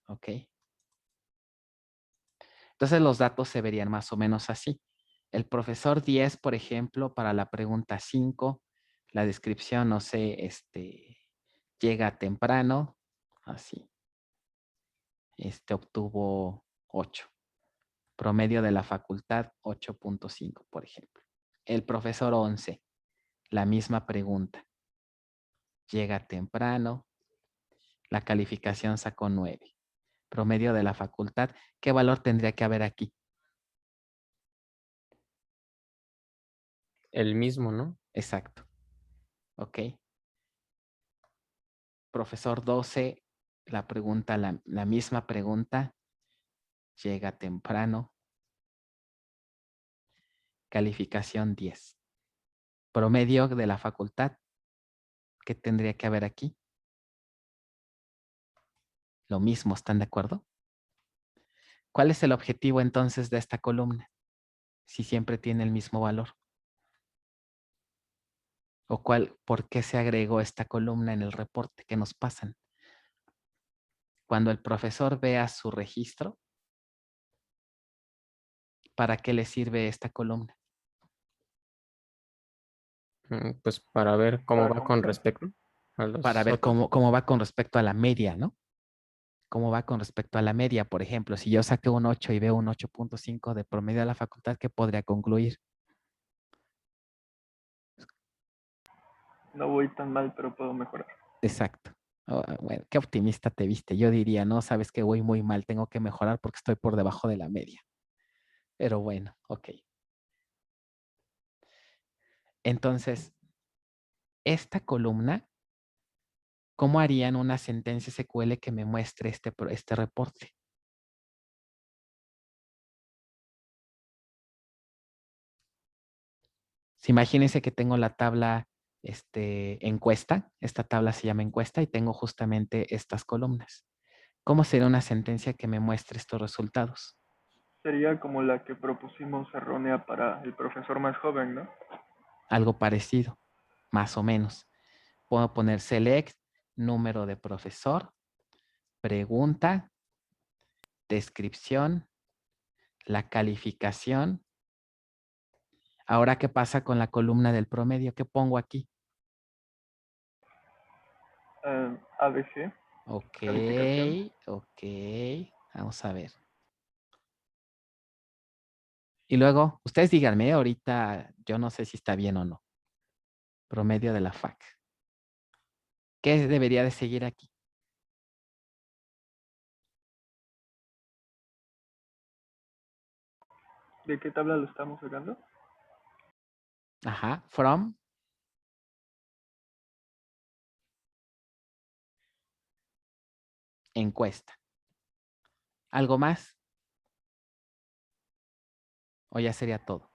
Ok. Entonces, los datos se verían más o menos así. El profesor 10, por ejemplo, para la pregunta 5, la descripción, no sé, llega temprano, Así. Obtuvo 8. Promedio de la facultad 8.5, por ejemplo. El profesor 11, la misma pregunta. Llega temprano, la calificación sacó 9. Promedio de la facultad, ¿qué valor tendría que haber aquí? El mismo, ¿no? Exacto. Ok. Profesor 12, la pregunta, la misma pregunta. Llega temprano. Calificación 10. Promedio de la facultad, ¿qué tendría que haber aquí? Lo mismo, ¿están de acuerdo? ¿Cuál es el objetivo entonces de esta columna? Si siempre tiene el mismo valor. ¿O por qué se agregó esta columna en el reporte que nos pasan? Cuando el profesor vea su registro, ¿para qué le sirve esta columna? Pues para ver cómo Para va con comparar. respecto a los Para ver otros. cómo va con respecto a la media, ¿no? ¿Cómo va con respecto a la media? Por ejemplo, si yo saqué un 8 y veo un 8.5 de promedio de la facultad, ¿qué podría concluir? No voy tan mal, pero puedo mejorar. Exacto. Bueno, qué optimista te viste. Yo diría, no, sabes que voy muy mal, tengo que mejorar porque estoy por debajo de la media. Pero bueno, ok. Entonces, esta columna, ¿cómo harían una sentencia SQL que me muestre este reporte? Si imagínense que tengo la tabla encuesta, esta tabla se llama encuesta y tengo justamente estas columnas. ¿Cómo sería una sentencia que me muestre estos resultados? Sería como la que propusimos errónea para el profesor más joven, ¿no? Algo parecido, más o menos. Puedo poner select, número de profesor, pregunta, descripción, la calificación. Ahora, ¿qué pasa con la columna del promedio? ¿Qué pongo aquí? ABC, Ok, calificación. ok. Vamos a ver. Y luego, ustedes díganme, ahorita yo no sé si está bien o no. Promedio de la FAC. ¿Qué debería de seguir aquí? ¿De qué tabla lo estamos sacando? Ajá, from. Encuesta. ¿Algo más? ¿O ya sería todo?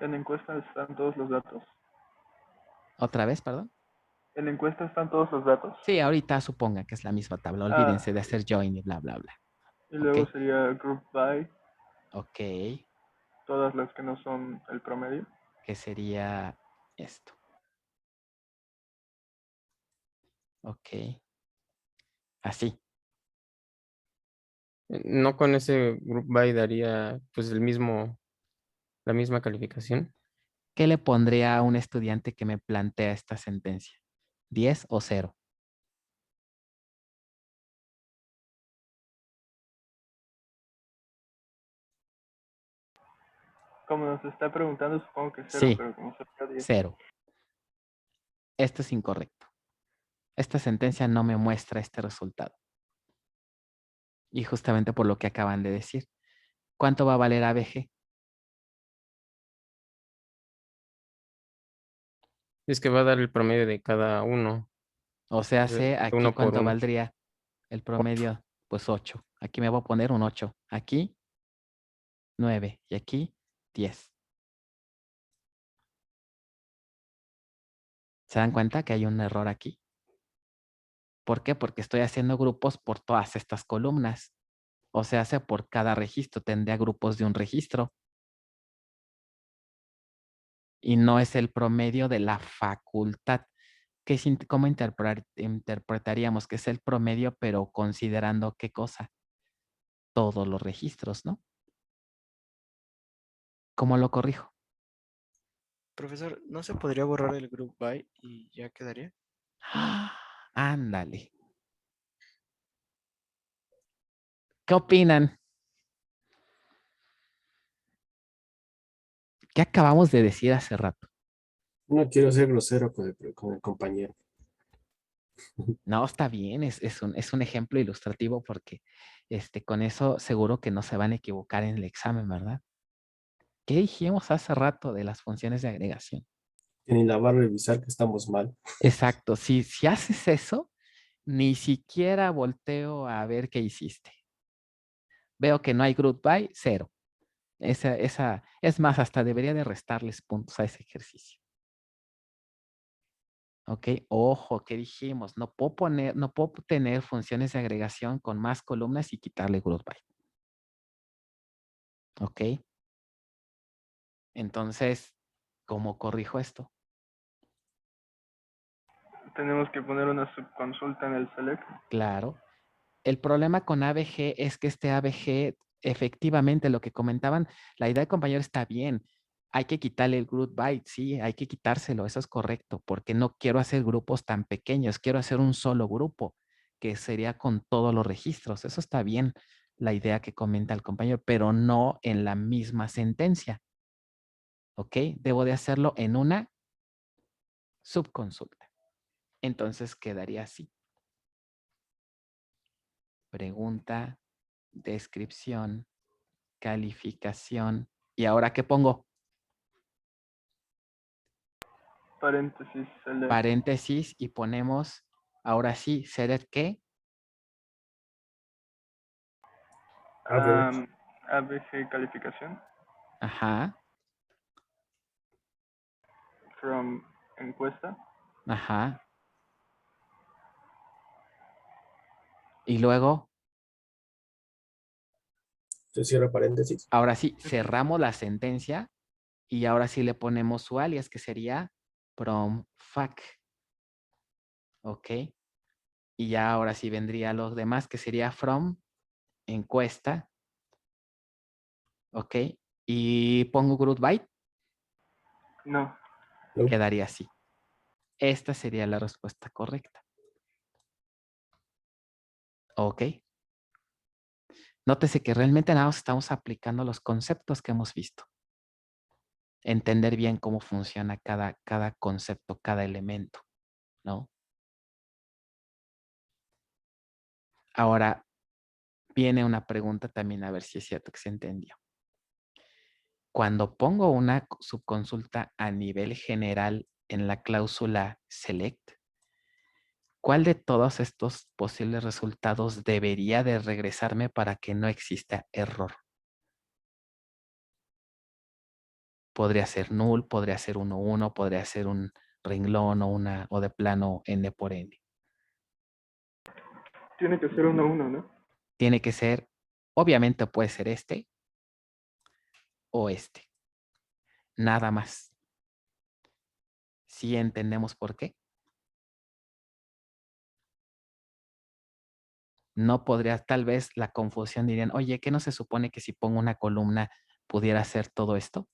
En encuesta están todos los datos. ¿Otra vez, perdón? En encuesta están todos los datos. Sí, ahorita suponga que es la misma tabla. Olvídense de hacer join y bla, bla, bla. Y Ok, luego sería group by, ok. todas las que no son el promedio. ¿Qué sería esto? Ok. Así. No con ese group by daría pues la misma calificación. ¿Qué le pondría a un estudiante que me plantea esta sentencia? ¿10 o 0? Como nos está preguntando, supongo que 0, Sí, pero como sería 10. 0. Esto es incorrecto. Esta sentencia no me muestra este resultado. Y justamente por lo que acaban de decir. ¿Cuánto va a valer ABG? Es que va a dar el promedio de cada uno. O sea, sé aquí Uno por cuánto uno. valdría el promedio. Pues 8. Aquí me voy a poner un 8. Aquí 9 y aquí 10. ¿Se dan cuenta que hay un error aquí? ¿Por qué? Porque estoy haciendo grupos por todas estas columnas. O sea, por cada registro. Tendría grupos de un registro. Y no es el promedio de la facultad. ¿Cómo interpretaríamos que es el promedio, pero considerando qué cosa? Todos los registros, ¿no? ¿Cómo lo corrijo? Profesor, ¿no se podría borrar el group by y ya quedaría? ¡Ah! Ándale. ¿Qué opinan? ¿Qué acabamos de decir hace rato? No quiero ser grosero con el compañero. No, está bien, es un ejemplo ilustrativo porque con eso seguro que no se van a equivocar en el examen, ¿verdad? ¿Qué dijimos hace rato de las funciones de agregación? Que ni la va a revisar que estamos mal. Exacto, si haces eso, ni siquiera volteo a ver qué hiciste. Veo que no hay group by, 0. Es más, hasta debería de restarles puntos a ese ejercicio. Ok, ojo, ¿qué dijimos? No puedo tener funciones de agregación con más columnas y quitarle group by. Ok. Entonces, ¿cómo corrijo esto? Tenemos que poner una subconsulta en el select. Claro. El problema con ABG es que este ABG, efectivamente, lo que comentaban, la idea de compañero está bien. Hay que quitarle el group by, sí, hay que quitárselo, eso es correcto, porque no quiero hacer grupos tan pequeños, quiero hacer un solo grupo, que sería con todos los registros. Eso está bien, la idea que comenta el compañero, pero no en la misma sentencia. ¿Ok? Debo de hacerlo en una subconsulta. Entonces quedaría así. Pregunta, descripción, calificación. ¿Y ahora qué pongo? Paréntesis, select. Paréntesis y ponemos, ahora sí, select qué? ABG calificación. Ajá, From encuesta. ajá. Y luego, Se cierra paréntesis. ahora sí, cerramos la sentencia y ahora sí le ponemos su alias, que sería from fac. ¿Ok? Y ya ahora sí vendría los demás, que sería from encuesta. ¿Ok? Y pongo group by, No. No. quedaría así. Esta sería la respuesta correcta. ¿Ok? Nótese que realmente nada más estamos aplicando los conceptos que hemos visto. Entender bien cómo funciona cada concepto, cada elemento, ¿no? Ahora, viene una pregunta también a ver si es cierto que se entendió. Cuando pongo una subconsulta a nivel general en la cláusula select, ¿cuál de todos estos posibles resultados debería de regresarme para que no exista error? Podría ser null, podría ser 1, podría ser un renglón o de plano n por n. Tiene que ser 1-1, ¿no? Tiene que ser, obviamente puede ser este o este. Nada más. ¿Sí entendemos por qué? No podría, tal vez la confusión dirían, oye, ¿qué no se supone que si pongo una columna pudiera hacer todo esto?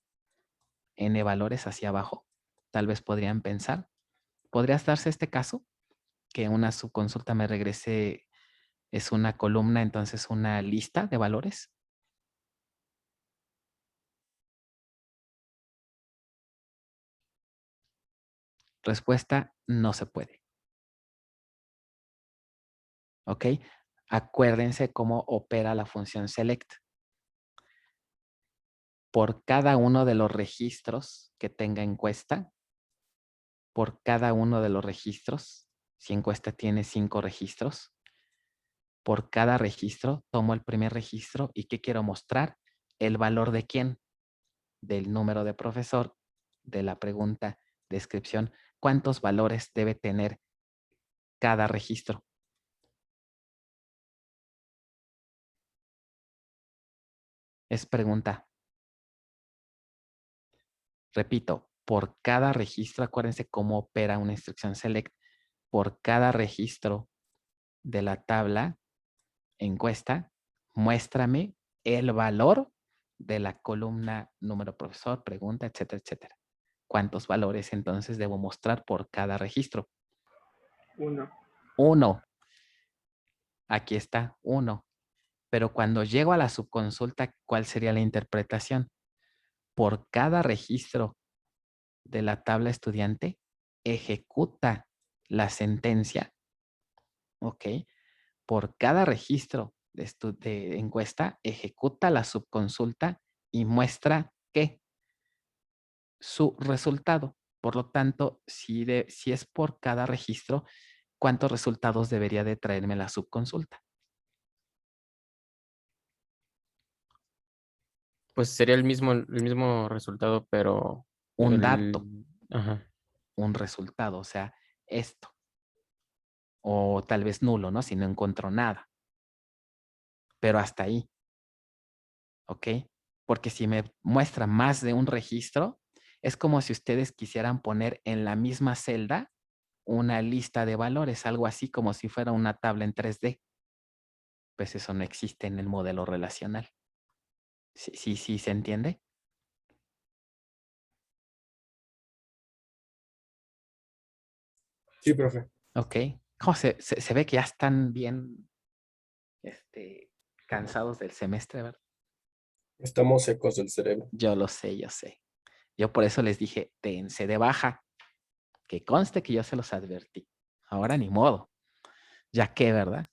N valores hacia abajo. Tal vez podrían pensar. ¿Podría darse este caso? Que una subconsulta me regrese, es una columna, entonces una lista de valores. Respuesta, no se puede. ¿Ok? Acuérdense cómo opera la función select. Por cada uno de los registros que tenga encuesta, por cada uno de los registros, si encuesta tiene 5 registros, por cada registro tomo el primer registro y ¿qué quiero mostrar? El valor de quién, del número de profesor, de la pregunta, descripción, ¿cuántos valores debe tener cada registro? Es pregunta. Repito, por cada registro, acuérdense cómo opera una instrucción select, por cada registro de la tabla encuesta, muéstrame el valor de la columna número profesor, pregunta, etcétera, etcétera. ¿Cuántos valores entonces debo mostrar por cada registro? 1. 1. Aquí está, 1. Pero cuando llego a la subconsulta, ¿cuál sería la interpretación? Por cada registro de la tabla estudiante, ejecuta la sentencia, ¿ok? Por cada registro de encuesta, ejecuta la subconsulta y muestra ¿qué? Su resultado. Por lo tanto, si es por cada registro, ¿cuántos resultados debería de traerme la subconsulta? Pues sería el mismo resultado, pero Un dato, Ajá. un resultado, o sea, esto. O tal vez nulo, ¿no? Si no encontró nada. Pero hasta ahí. ¿Ok? Porque si me muestra más de un registro, es como si ustedes quisieran poner en la misma celda una lista de valores, algo así como si fuera una tabla en 3D. Pues eso no existe en el modelo relacional. ¿Sí se entiende? Sí, profe. Ok. Oh, se ve que ya están bien cansados del semestre, ¿verdad? Estamos secos del cerebro. Yo lo sé, yo sé. Yo por eso les dije, dense de baja. Que conste que yo se los advertí. Ahora ni modo. Ya que, ¿verdad?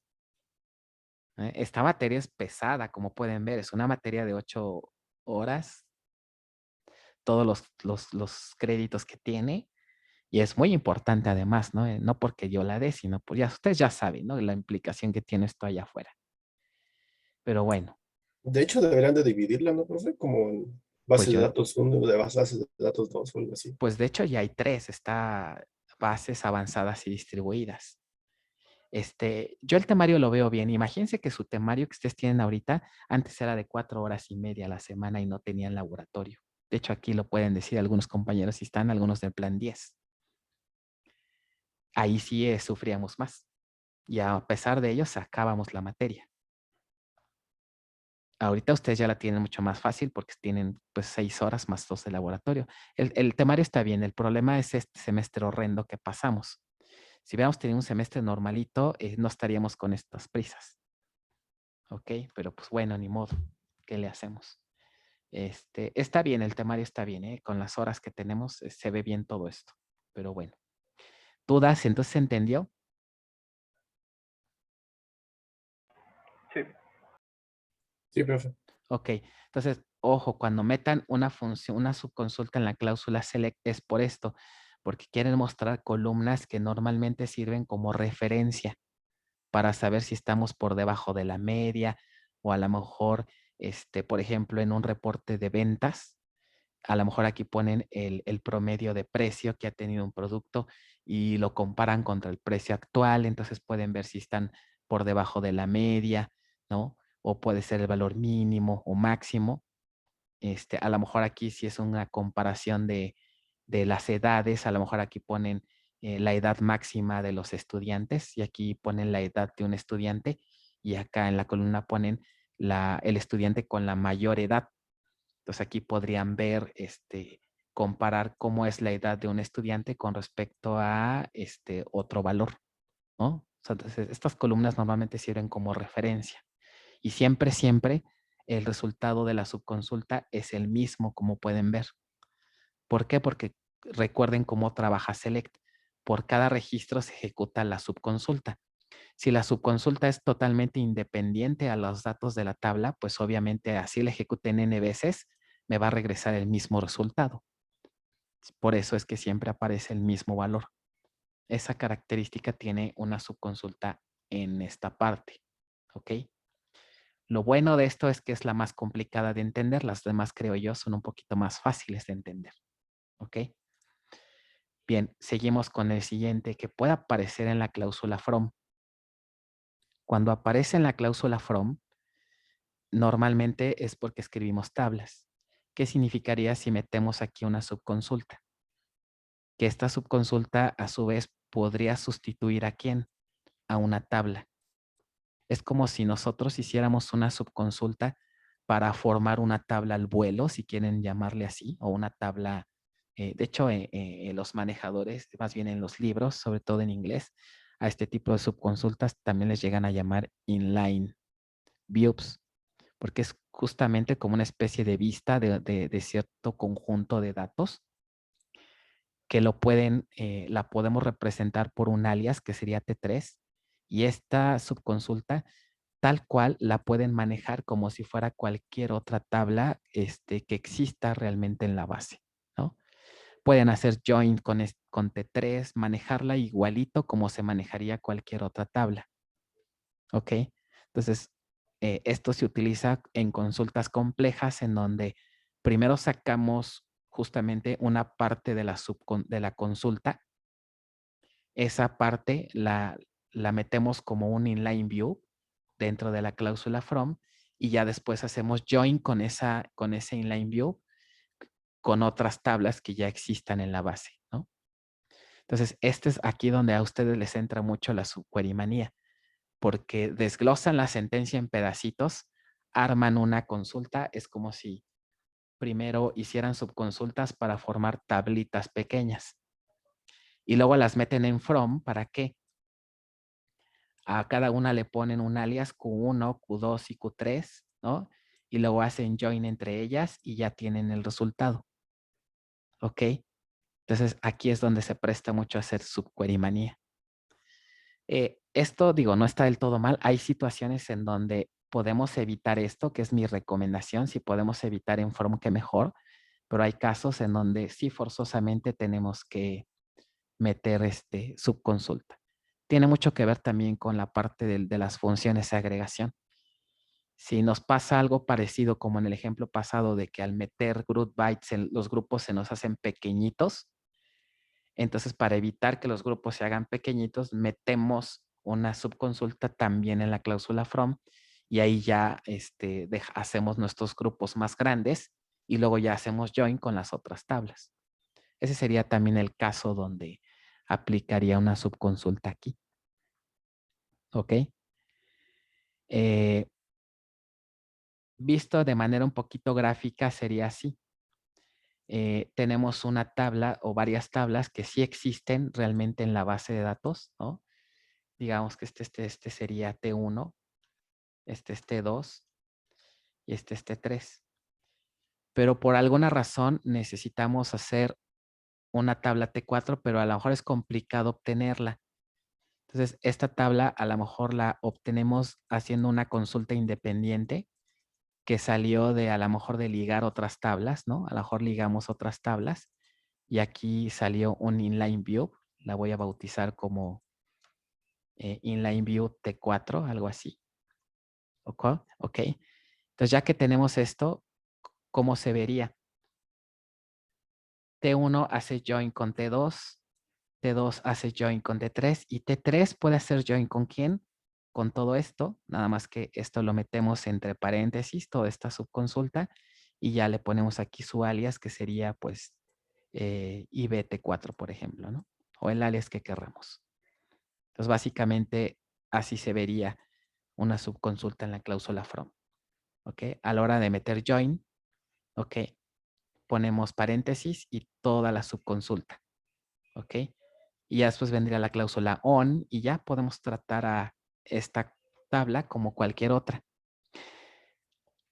Esta materia es pesada, como pueden ver. Es una materia de 8 horas. Todos los créditos que tiene. Y es muy importante además, ¿no? No porque yo la dé, sino pues ya ustedes ya saben, ¿no? La implicación que tiene esto allá afuera. Pero bueno, De hecho, deberían de dividirla, ¿no, profe? Como en pues base de yo, datos 1, de bases de datos 2 o algo así. pues de hecho ya hay 3, está bases avanzadas y distribuidas. Yo el temario lo veo bien. Imagínense que su temario que ustedes tienen ahorita, antes era de 4 horas y media a la semana y no tenían laboratorio. De hecho, aquí lo pueden decir algunos compañeros si están, algunos del plan 10. Ahí sí sufríamos más. Y a pesar de ello, sacábamos la materia. Ahorita ustedes ya la tienen mucho más fácil porque tienen pues 6 horas más 2 de laboratorio. El temario está bien. El problema es este semestre horrendo que pasamos. Si hubiéramos tenido un semestre normalito, no estaríamos con estas prisas. Ok, pero pues bueno, ni modo. ¿Qué le hacemos? Está bien, el temario está bien, ¿eh? Con las horas que tenemos se ve bien todo esto. Pero bueno. ¿Dudas? ¿Entonces se entendió? Sí. Sí, profe. Ok, entonces, ojo, cuando metan una función, una subconsulta en la cláusula select es por esto, porque quieren mostrar columnas que normalmente sirven como referencia para saber si estamos por debajo de la media o a lo mejor, por ejemplo, en un reporte de ventas, a lo mejor aquí ponen el promedio de precio que ha tenido un producto y lo comparan contra el precio actual, entonces pueden ver si están por debajo de la media, ¿no? O puede ser el valor mínimo o máximo. A lo mejor aquí si es una comparación de las edades, a lo mejor aquí ponen la edad máxima de los estudiantes y aquí ponen la edad de un estudiante y acá en la columna ponen el estudiante con la mayor edad. Entonces aquí podrían ver, comparar cómo es la edad de un estudiante con respecto a otro valor, ¿no? O sea, entonces, estas columnas normalmente sirven como referencia. Y siempre, siempre el resultado de la subconsulta es el mismo, como pueden ver. ¿Por qué? Porque recuerden cómo trabaja Select. Por cada registro se ejecuta la subconsulta. Si la subconsulta es totalmente independiente a los datos de la tabla, pues obviamente así la ejecuten n veces, me va a regresar el mismo resultado. Por eso es que siempre aparece el mismo valor. Esa característica tiene una subconsulta en esta parte. ¿Ok? Lo bueno de esto es que es la más complicada de entender. Las demás, creo yo, son un poquito más fáciles de entender. ¿Ok? Bien, seguimos con el siguiente que puede aparecer en la cláusula from. Cuando aparece en la cláusula from, normalmente es porque escribimos tablas. ¿Qué significaría si metemos aquí una subconsulta? Que esta subconsulta a su vez podría sustituir ¿a quién? A una tabla. Es como si nosotros hiciéramos una subconsulta para formar una tabla al vuelo, si quieren llamarle así, o una tabla, de hecho, los manejadores, más bien en los libros, sobre todo en inglés, a este tipo de subconsultas también les llegan a llamar inline, views, porque es justamente como una especie de vista de cierto conjunto de datos que la podemos representar por un alias que sería T3, y esta subconsulta tal cual la pueden manejar como si fuera cualquier otra tabla que exista realmente en la base, ¿no? Pueden hacer join con T3, manejarla igualito como se manejaría cualquier otra tabla. ¿Ok? Entonces, esto se utiliza en consultas complejas en donde primero sacamos justamente una parte de la consulta. Esa parte la metemos como un inline view dentro de la cláusula from, y ya después hacemos join con ese inline view con otras tablas que ya existan en la base, ¿no? Entonces, este es aquí donde a ustedes les entra mucho la subquery manía, porque desglosan la sentencia en pedacitos, arman una consulta. Es como si primero hicieran subconsultas para formar tablitas pequeñas y luego las meten en from. ¿Para qué? A cada una le ponen un alias Q1, Q2 y Q3, ¿no? Y luego hacen join entre ellas y ya tienen el resultado. ¿Ok? Entonces, aquí es donde se presta mucho a hacer subquery manía. Esto, digo, no está del todo mal. Hay situaciones en donde podemos evitar esto, que es mi recomendación. Si podemos evitar en from, que mejor. Pero hay casos en donde sí forzosamente tenemos que meter subconsulta. Tiene mucho que ver también con la parte de las funciones de agregación. Si nos pasa algo parecido como en el ejemplo pasado de que al meter group bytes los grupos se nos hacen pequeñitos, entonces para evitar que los grupos se hagan pequeñitos, metemos una subconsulta también en la cláusula from, y ahí ya hacemos nuestros grupos más grandes y luego ya hacemos join con las otras tablas. Ese sería también el caso donde aplicaría una subconsulta aquí. ¿Ok? Visto de manera un poquito gráfica sería así. Tenemos una tabla o varias tablas que sí existen realmente en la base de datos, ¿no? Digamos que este sería T1, este es T2 y este es T3. Pero por alguna razón necesitamos hacer una tabla T4, pero a lo mejor es complicado obtenerla. Entonces, esta tabla a lo mejor la obtenemos haciendo una consulta independiente que salió de a lo mejor de ligar otras tablas, ¿no? A lo mejor ligamos otras tablas y aquí salió un inline view. La voy a bautizar como inline view T4, algo así. ¿Ok? Entonces, ya que tenemos esto, ¿cómo se vería? T1 hace join con T2, T2 hace join con T3 y T3 puede hacer join ¿con quién? Con todo esto, nada más que esto lo metemos entre paréntesis, toda esta subconsulta, y ya le ponemos aquí su alias, que sería pues IBT4, por ejemplo, ¿no? O el alias que querramos. Entonces, básicamente así se vería una subconsulta en la cláusula from. ¿Ok? A la hora de meter join, ¿ok? Ponemos paréntesis y toda la subconsulta. ¿Ok? Y ya después vendría la cláusula on y ya podemos tratar a esta tabla como cualquier otra.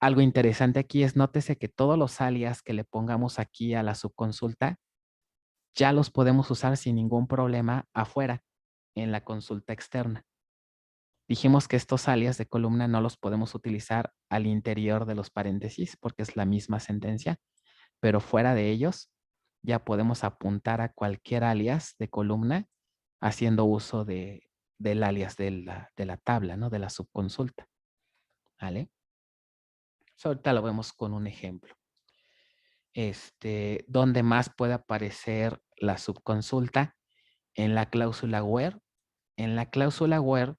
Algo interesante aquí es, nótese que todos los alias que le pongamos aquí a la subconsulta ya los podemos usar sin ningún problema afuera en la consulta externa. Dijimos que estos alias de columna no los podemos utilizar al interior de los paréntesis porque es la misma sentencia, pero fuera de ellos ya podemos apuntar a cualquier alias de columna haciendo uso del alias de la tabla, ¿no? De la subconsulta. ¿Vale? So, ahorita lo vemos con un ejemplo. ¿Dónde más puede aparecer la subconsulta? En la cláusula where. En la cláusula where,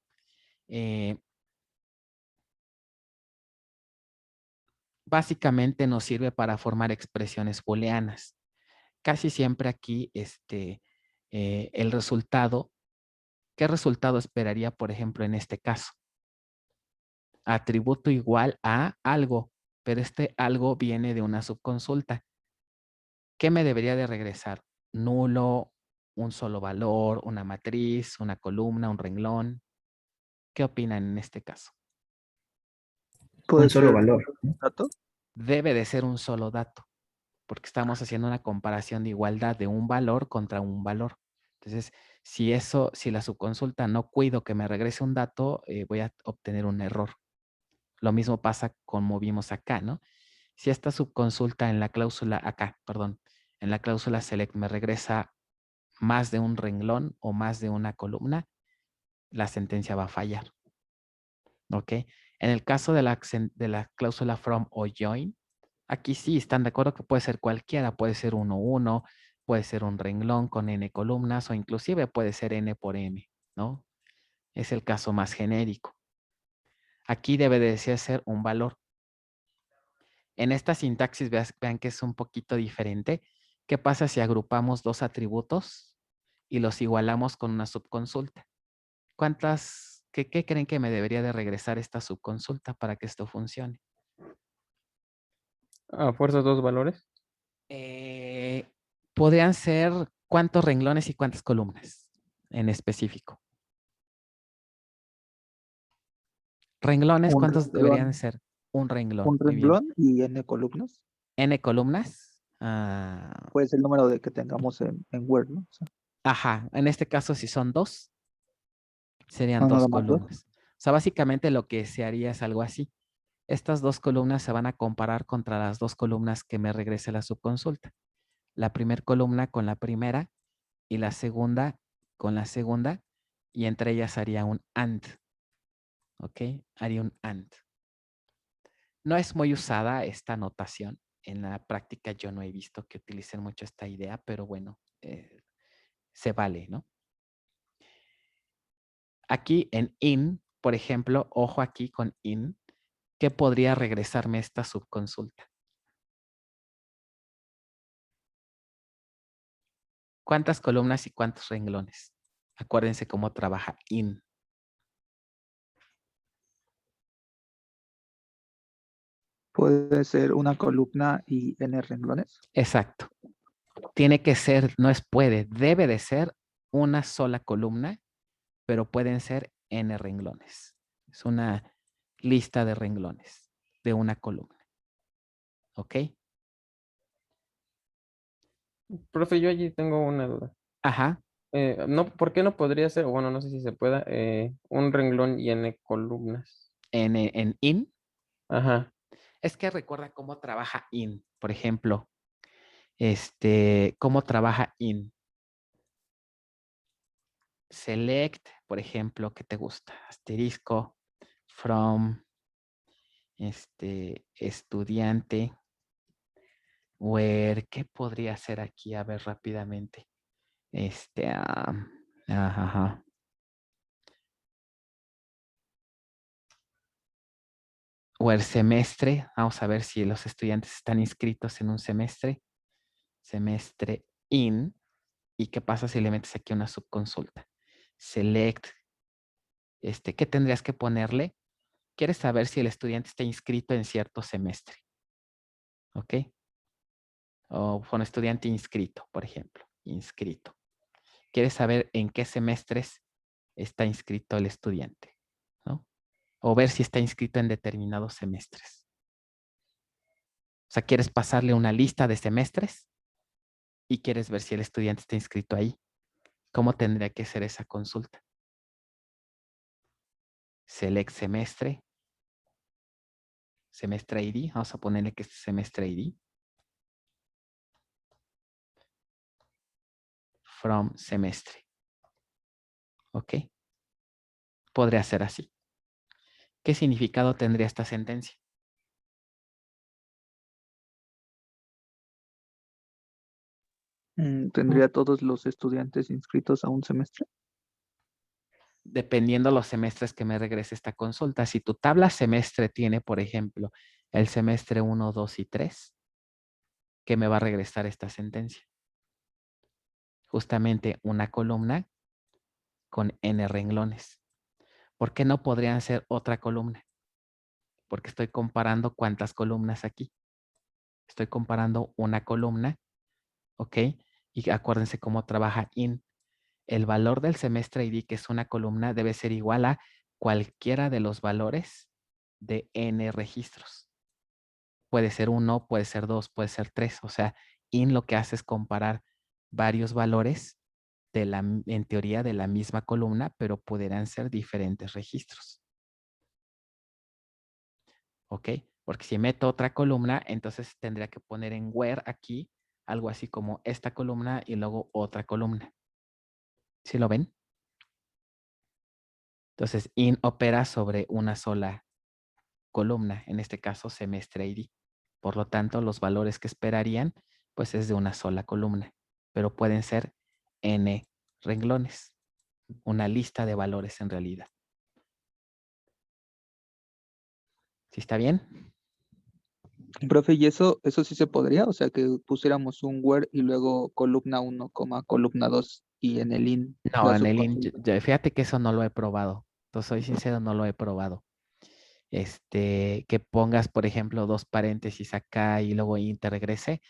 básicamente nos sirve para formar expresiones booleanas. Casi siempre aquí, el resultado, ¿qué resultado esperaría, por ejemplo, en este caso? Atributo igual a algo, pero este algo viene de una subconsulta. ¿Qué me debería de regresar? Nulo, un solo valor, una matriz, una columna, un renglón. ¿Qué opinan en este caso? Puede un solo ser valor, ¿no? dato. Debe de ser un solo dato, porque estamos haciendo una comparación de igualdad de un valor contra un valor. Entonces, si la subconsulta no cuido que me regrese un dato, voy a obtener un error. Lo mismo pasa como vimos acá, ¿no? Si esta subconsulta en la cláusula en la cláusula select me regresa más de un renglón o más de una columna, la sentencia va a fallar. ¿Ok? En el caso de la cláusula from o join, aquí sí están de acuerdo que puede ser cualquiera, puede ser 1, puede ser un renglón con n columnas o inclusive puede ser n por m, ¿no? Es el caso más genérico. Aquí debe de ser un valor. En esta sintaxis vean que es un poquito diferente. ¿Qué pasa si agrupamos dos atributos y los igualamos con una subconsulta? ¿Qué creen que me debería de regresar esta subconsulta para que esto funcione? A fuerzas 2 valores. Podrían ser cuántos renglones y cuántas columnas en específico. Renglones, Un ¿cuántos deberían renglón, ser? Un renglón. un Muy bien. renglón y n columnas. N columnas. Pues el número de que tengamos en Word, ¿no? O sea, Ajá. En este caso, si son dos, serían no dos nada más dos. columnas. O sea, básicamente lo que se haría es algo así. Estas dos columnas se van a comparar contra las dos columnas que me regrese la subconsulta. La primera columna con la primera y la segunda con la segunda, y entre ellas haría un AND. ¿Ok? Haría un AND. No es muy usada esta notación. En la práctica yo no he visto que utilicen mucho esta idea, pero bueno, se vale, ¿no? Aquí en in, por ejemplo, ojo aquí con in, ¿qué podría regresarme esta subconsulta? ¿Cuántas columnas y cuántos renglones? Acuérdense cómo trabaja in. Puede ser una columna y n renglones. Exacto. Tiene que ser, no es puede, debe de ser una sola columna, pero pueden ser n renglones. Es una lista de renglones de una columna. ¿Ok? Profe, yo allí tengo una duda. Ajá. No, ¿por qué no podría ser? Bueno, no sé si se pueda. Un renglón y n columnas. En in, Ajá. es que recuerda cómo trabaja in. Por ejemplo, cómo trabaja in. Select, por ejemplo, ¿qué te gusta? Asterisco, from, estudiante, where, ¿qué podría ser aquí? A ver, rápidamente. Ajá. Where semestre, vamos a ver si los estudiantes están inscritos en un semestre. Semestre in. ¿Y qué pasa si le metes aquí una subconsulta? Select, ¿qué tendrías que ponerle? Quieres saber si el estudiante está inscrito en cierto semestre. ¿Ok? O con estudiante inscrito, por ejemplo. Inscrito. Quieres saber en qué semestres está inscrito el estudiante, ¿no? O ver si está inscrito en determinados semestres. O sea, quieres pasarle una lista de semestres y quieres ver si el estudiante está inscrito ahí. ¿Cómo tendría que ser esa consulta? Select semestre. Semestre ID. Vamos a ponerle que es semestre ID. From semestre. ¿Ok? Podría ser así. ¿Qué significado tendría esta sentencia? ¿Tendría todos los estudiantes inscritos a un semestre? Dependiendo los semestres que me regrese esta consulta. Si tu tabla semestre tiene, por ejemplo, el semestre 1, 2 y 3, ¿qué me va a regresar esta sentencia? Justamente una columna con n renglones. ¿Por qué no podrían ser otra columna? Porque estoy comparando cuántas columnas aquí. Estoy comparando una columna, ¿ok? Y acuérdense cómo trabaja in. El valor del semestre ID, que es una columna, debe ser igual a cualquiera de los valores de n registros. Puede ser 1, puede ser 2, puede ser 3. O sea, in lo que hace es comparar varios valores en teoría de la misma columna, pero podrán ser diferentes registros. ¿Ok? Porque si meto otra columna, entonces tendría que poner en where aquí algo así como esta columna y luego otra columna. ¿Sí lo ven? Entonces, in opera sobre una sola columna, en este caso semestre ID. Por lo tanto, los valores que esperarían, pues es de una sola columna, pero pueden ser n renglones, una lista de valores en realidad. ¿Sí está bien? Profe, ¿y eso sí se podría? O sea, que pusiéramos un where y luego columna 1, columna 2 y en el in No, la en el subconsulta. fíjate que eso no lo he probado. Entonces, soy sincero, no lo he probado. Que pongas, por ejemplo, 2 paréntesis acá y luego te regrese.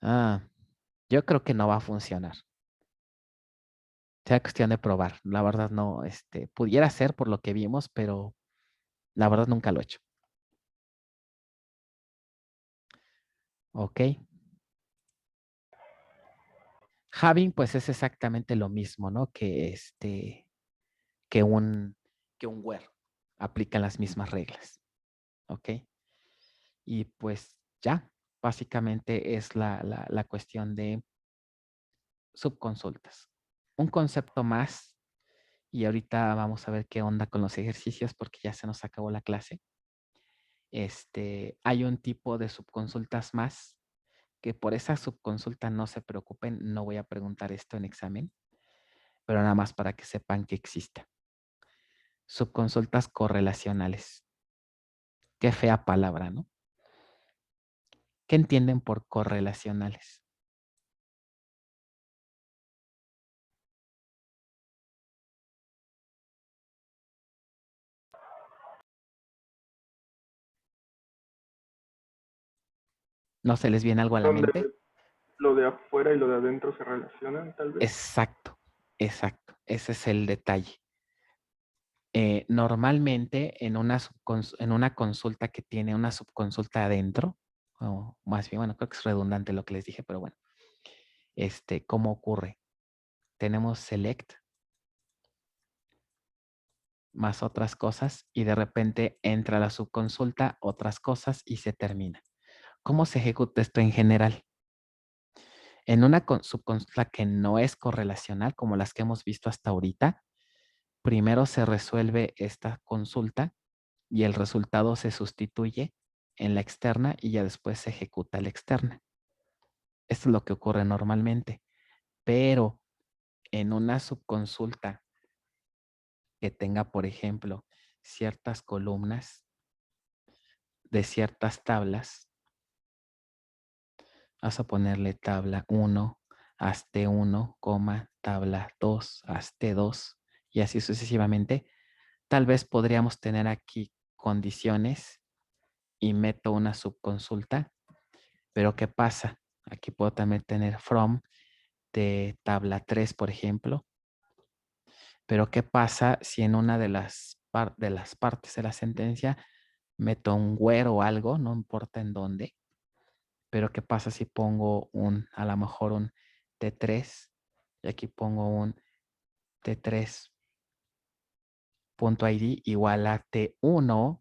Yo creo que no va a funcionar. Sea cuestión de probar. La verdad no, pudiera ser por lo que vimos, pero la verdad nunca lo he hecho. Ok. Having, pues es exactamente lo mismo, ¿no? Que un where. Aplican las mismas reglas. Ok. Y pues ya, básicamente es la cuestión de subconsultas. Un concepto más, y ahorita vamos a ver qué onda con los ejercicios porque ya se nos acabó la clase. Hay un tipo de subconsultas más que por esa subconsulta no se preocupen, no voy a preguntar esto en examen, pero nada más para que sepan que exista. Subconsultas correlacionales. Qué fea palabra, ¿no? ¿Qué entienden por correlacionales? ¿No se les viene algo a la Donde mente? lo de afuera y lo de adentro se relacionan, tal vez. Exacto, exacto. Ese es el detalle. Normalmente en una consulta que tiene una subconsulta adentro, o más bien, bueno, creo que es redundante lo que les dije, pero bueno, ¿cómo ocurre? Tenemos select más otras cosas y de repente entra la subconsulta, otras cosas y se termina. ¿Cómo se ejecuta esto en general? En una subconsulta que no es correlacional, como las que hemos visto hasta ahorita, primero se resuelve esta consulta y el resultado se sustituye en la externa y ya después se ejecuta la externa. Esto es lo que ocurre normalmente. Pero en una subconsulta que tenga, por ejemplo, ciertas columnas de ciertas tablas, vas a ponerle tabla 1, hazte 1, tabla 2, hazte 2 y así sucesivamente. Tal vez podríamos tener aquí condiciones y meto una subconsulta, pero ¿qué pasa? Aquí puedo también tener from de tabla 3, por ejemplo. Pero ¿qué pasa si en una de las partes de la sentencia meto un where o algo, no importa en dónde? Pero ¿qué pasa si pongo a lo mejor un T3 y aquí pongo un T3.id igual a T1.id?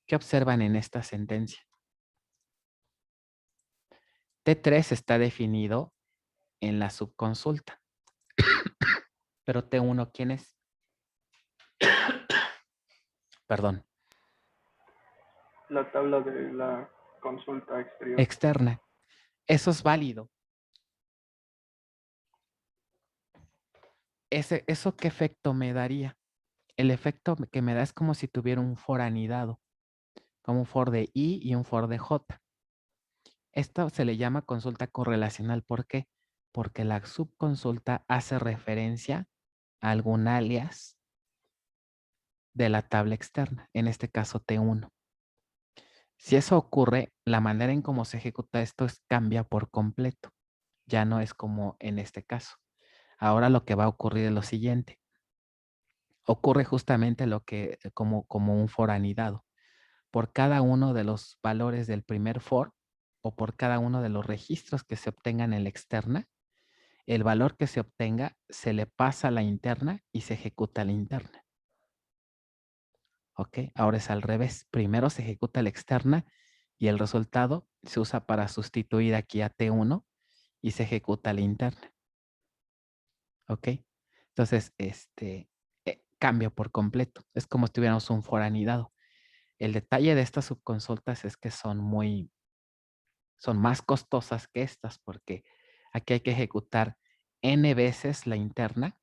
¿Qué observan en esta sentencia? T3 está definido en la subconsulta. Pero T1, ¿quién es? Perdón. La tabla de la consulta exterior. Externa. Eso es válido. ¿Eso qué efecto me daría? El efecto que me da es como si tuviera un for anidado, como un for de I y un for de J. Esto se le llama consulta correlacional. ¿Por qué? Porque la subconsulta hace referencia a algún alias de la tabla externa, en este caso T1. Si eso ocurre, la manera en cómo se ejecuta esto cambia por completo. Ya no es como en este caso. Ahora lo que va a ocurrir es lo siguiente. ocurre justamente lo que, como un for anidado. Por cada uno de los valores del primer for o por cada uno de los registros que se obtengan en la externa, el valor que se obtenga se le pasa a la interna y se ejecuta a la interna. ¿Ok? Ahora es al revés. Primero se ejecuta la externa y el resultado se usa para sustituir aquí a T1 y se ejecuta la interna. ¿Ok? Entonces, cambia por completo. Es como si tuviéramos un for anidado. El detalle de estas subconsultas es que son más costosas que estas porque aquí hay que ejecutar n veces la interna,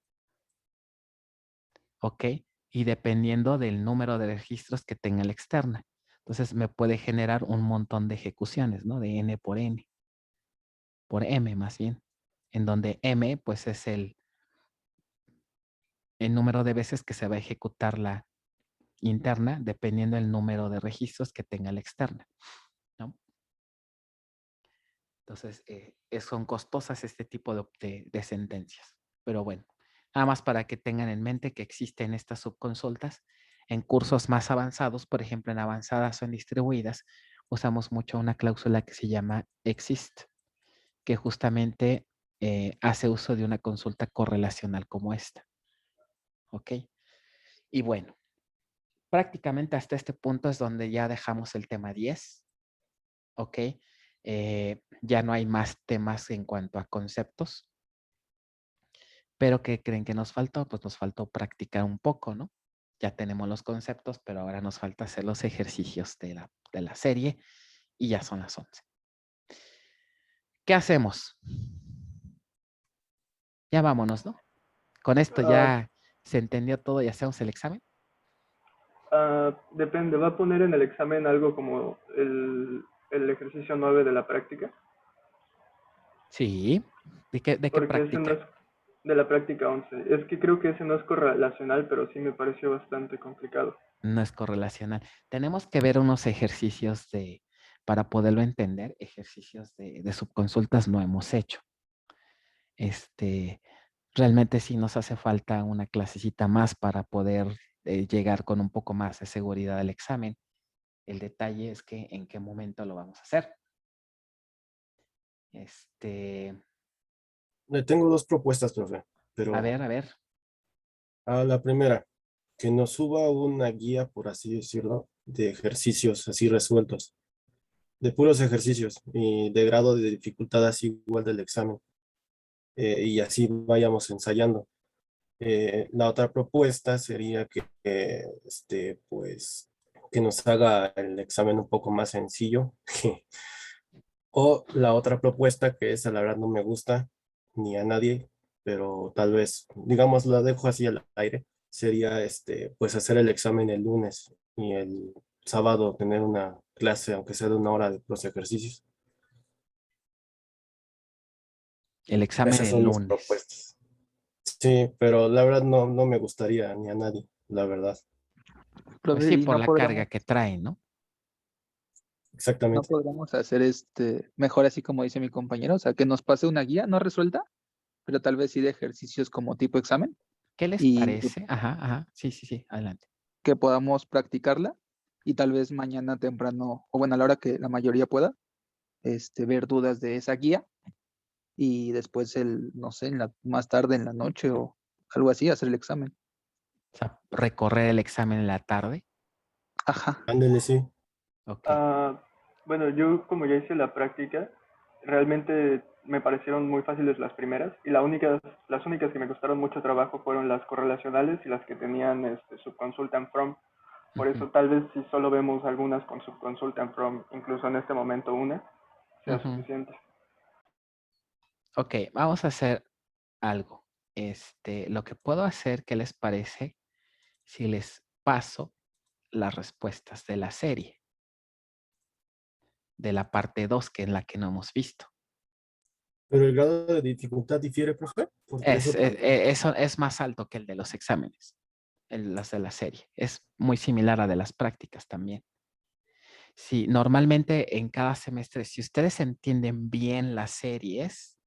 ¿ok? Y dependiendo del número de registros que tenga la externa. Entonces me puede generar un montón de ejecuciones, ¿no? De n por n, por m más bien, en donde m pues es el número de veces que se va a ejecutar la interna dependiendo del número de registros que tenga la externa, ¿no? Entonces, son costosas este tipo de sentencias. Pero bueno, nada más para que tengan en mente que existen estas subconsultas. En cursos más avanzados, por ejemplo, en avanzadas o en distribuidas, usamos mucho una cláusula que se llama exist, que justamente hace uso de una consulta correlacional como esta. ¿Ok? Y bueno, prácticamente hasta este punto es donde ya dejamos el tema 10. ¿Ok? Ya no hay más temas en cuanto a conceptos. Pero ¿qué creen que nos faltó? Pues nos faltó practicar un poco, ¿no? Ya tenemos los conceptos, pero ahora nos falta hacer los ejercicios de la serie y ya son las 11. ¿Qué hacemos? Ya vámonos, ¿no? Con esto ya se entendió todo y hacemos el examen. Depende, ¿va a poner en el examen algo como el ejercicio 9 de la práctica? Sí. ¿De qué Porque ese no práctica? es de la práctica 11. Es que creo que ese no es correlacional, pero sí me pareció bastante complicado. No es correlacional. Tenemos que ver unos ejercicios para poderlo entender, ejercicios de subconsultas no hemos hecho. Realmente sí nos hace falta una clasecita más para poder llegar con un poco más de seguridad al examen. El detalle es que en qué momento lo vamos a hacer. Le tengo dos propuestas, profe, pero A ver. la primera, que nos suba una guía, por así decirlo, de ejercicios así resueltos, de puros ejercicios y de grado de dificultad así igual del examen, y así vayamos ensayando. La otra propuesta sería pues, que nos haga el examen un poco más sencillo. O la otra propuesta, que esa la verdad no me gusta ni a nadie, pero tal vez, digamos, la dejo así al aire, sería pues hacer el examen el lunes y el sábado tener una clase, aunque sea de 1 hora de los ejercicios. El examen Esas el son mis lunes. propuestas. Sí, pero la verdad no me gustaría ni a nadie, la verdad. Pues Profe, sí, y por no la podríamos, carga que trae, ¿no? no Exactamente. podríamos hacer mejor así como dice mi compañero, o sea, que nos pase una guía no resuelta, pero tal vez sí de ejercicios como tipo examen ¿Qué les y parece? Ajá. Sí, adelante. que podamos practicarla y tal vez mañana temprano, o bueno, a la hora que la mayoría pueda, ver dudas de esa guía y después no sé, más tarde en la noche o algo así, hacer el examen. O sea, recorrer el examen en la tarde. Ajá. Ándele, sí. Ok. Bueno, yo como ya hice la práctica, realmente me parecieron muy fáciles las primeras y las únicas que me costaron mucho trabajo fueron las correlacionales y las que tenían subconsulta and from. Por eso tal vez si solo vemos algunas con subconsulta and from, incluso en este momento una, sea suficiente. Ok, vamos a hacer algo. Lo que puedo hacer, ¿qué les parece si les paso las respuestas de la serie? De la parte 2, que es la que no hemos visto. Pero el grado de dificultad difiere, profe, porque eso también. Eso es más alto que el de los exámenes, las de la serie. Es muy similar a de las prácticas también. Sí, normalmente en cada semestre, si ustedes entienden bien las series,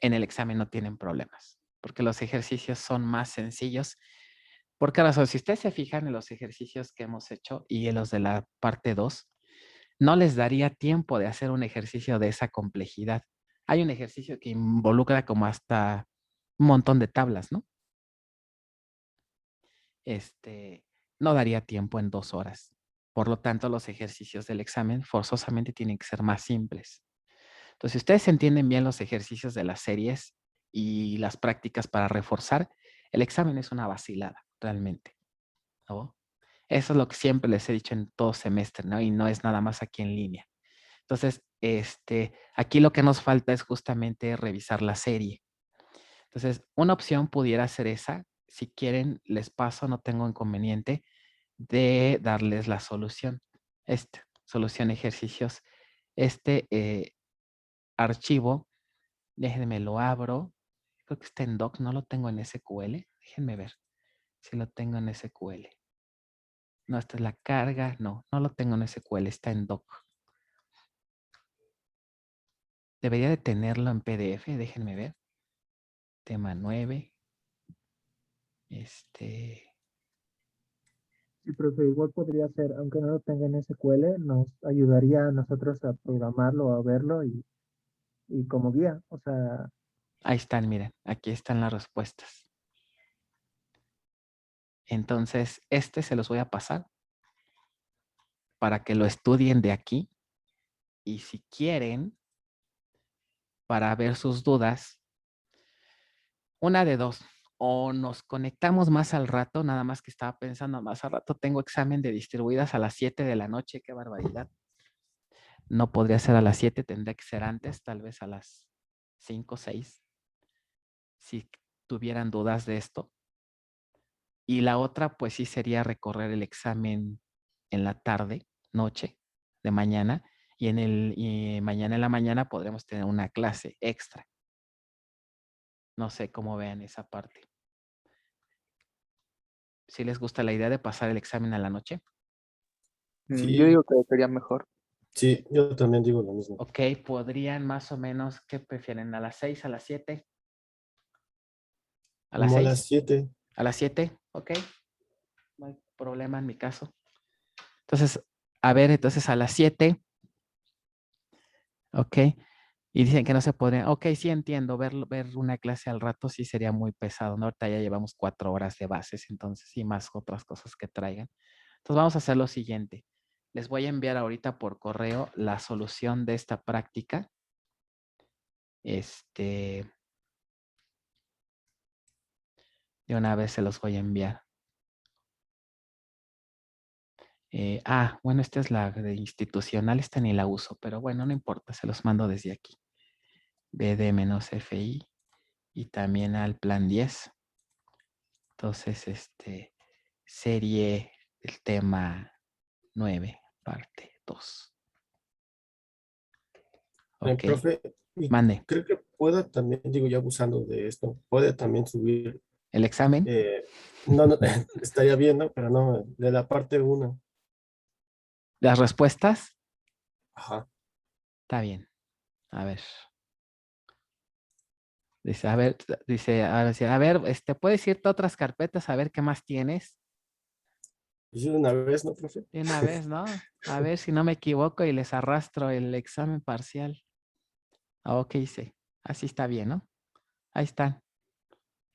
en el examen no tienen problemas, porque los ejercicios son más sencillos. ¿Por qué razón? Si ustedes se fijan en los ejercicios que hemos hecho y en los de la parte 2, no les daría tiempo de hacer un ejercicio de esa complejidad. Hay un ejercicio que involucra como hasta un montón de tablas, ¿no? No daría tiempo en 2 horas. Por lo tanto, los ejercicios del examen forzosamente tienen que ser más simples. Entonces, si ustedes entienden bien los ejercicios de las series y las prácticas para reforzar, el examen es una vacilada, realmente, ¿no? Eso es lo que siempre les he dicho en todo semestre, ¿no? Y no es nada más aquí en línea. Entonces, aquí lo que nos falta es justamente revisar la serie. Entonces, una opción pudiera ser esa. Si quieren, les paso, no tengo inconveniente de darles la solución. Solución ejercicios. Archivo, déjenme lo abro. Creo que está en doc, no lo tengo en SQL. Déjenme ver si lo tengo en SQL. No, esta es la carga. No, no lo tengo en SQL, está en doc. Debería de tenerlo en PDF, déjenme ver. Tema 9. Sí, profe, igual podría ser, aunque no lo tenga en SQL, nos ayudaría a nosotros a programarlo, a verlo y como guía. O sea, Ahí están, miren, aquí están las respuestas. Entonces, se los voy a pasar para que lo estudien de aquí. Y si quieren, para ver sus dudas, una de dos. O nos conectamos más al rato, nada más que estaba pensando más al rato. Tengo examen de distribuidas a las 7 de la noche, qué barbaridad. No podría ser a las 7, tendría que ser antes, tal vez a las 5 o 6. Si tuvieran dudas de esto. Y la otra, pues sí sería recorrer el examen en la tarde, noche, de mañana. Y mañana en la mañana podremos tener una clase extra. No sé cómo vean esa parte. ¿Si les gusta la idea de pasar el examen a la noche? Sí. yo digo que sería mejor. Sí, yo también digo lo mismo. Ok, podrían más o menos, ¿qué prefieren? ¿A las 6, a las 7? ¿A las Como a 6? las 7. ¿A las 7? Ok. No hay problema en mi caso. Entonces, a ver, entonces a las 7. Ok. Y dicen que no se podría. Ok, sí entiendo. Ver una clase al rato sí sería muy pesado, ¿no? Ahorita ya llevamos 4 horas de bases, entonces sí, más otras cosas que traigan. Entonces vamos a hacer lo siguiente. Les voy a enviar ahorita por correo la solución de esta práctica. De una vez se los voy a enviar. Bueno, esta es la de institucional, esta ni la uso, pero bueno, no importa, se los mando desde aquí. BD-FI y también al plan 10. Entonces, serie del tema 9, parte 2. Ok, Profe, y mande. creo que pueda también, digo, ya abusando de esto, puede también subir. ¿El examen? No, estaría bien, ¿no? Pero no, de la parte 1. ¿Las respuestas? Ajá. Está bien. A ver. Dice, a ver, ¿puedes irte a otras carpetas a ver qué más tienes? ¿Y de una vez, no, profe? De una vez, ¿no? A ver si no me equivoco y les arrastro el examen parcial. Ok, hice. Así está bien, ¿no? Ahí están.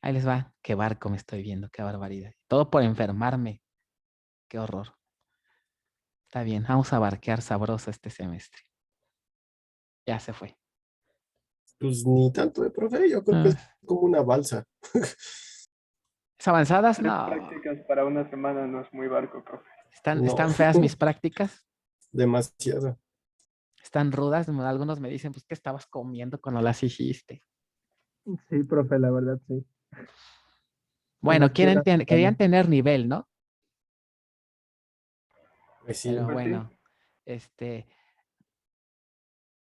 Ahí les va. Qué barco me estoy viendo, qué barbaridad. Todo por enfermarme. Qué horror. Está bien, vamos a barquear sabroso este semestre. Ya se fue. Pues ni tanto, profe, yo creo que es como una balsa. ¿Es avanzadas? 3 No. prácticas para una semana no es muy barco, profe. No, ¿Están feas mis prácticas? demasiado. ¿Están rudas? Algunos me dicen, pues, ¿qué estabas comiendo cuando las hiciste? Sí, profe, la verdad, sí. Bueno, Demasiada querían montaña. tener nivel, ¿no? Pues sí. Pero Pues sí. bueno,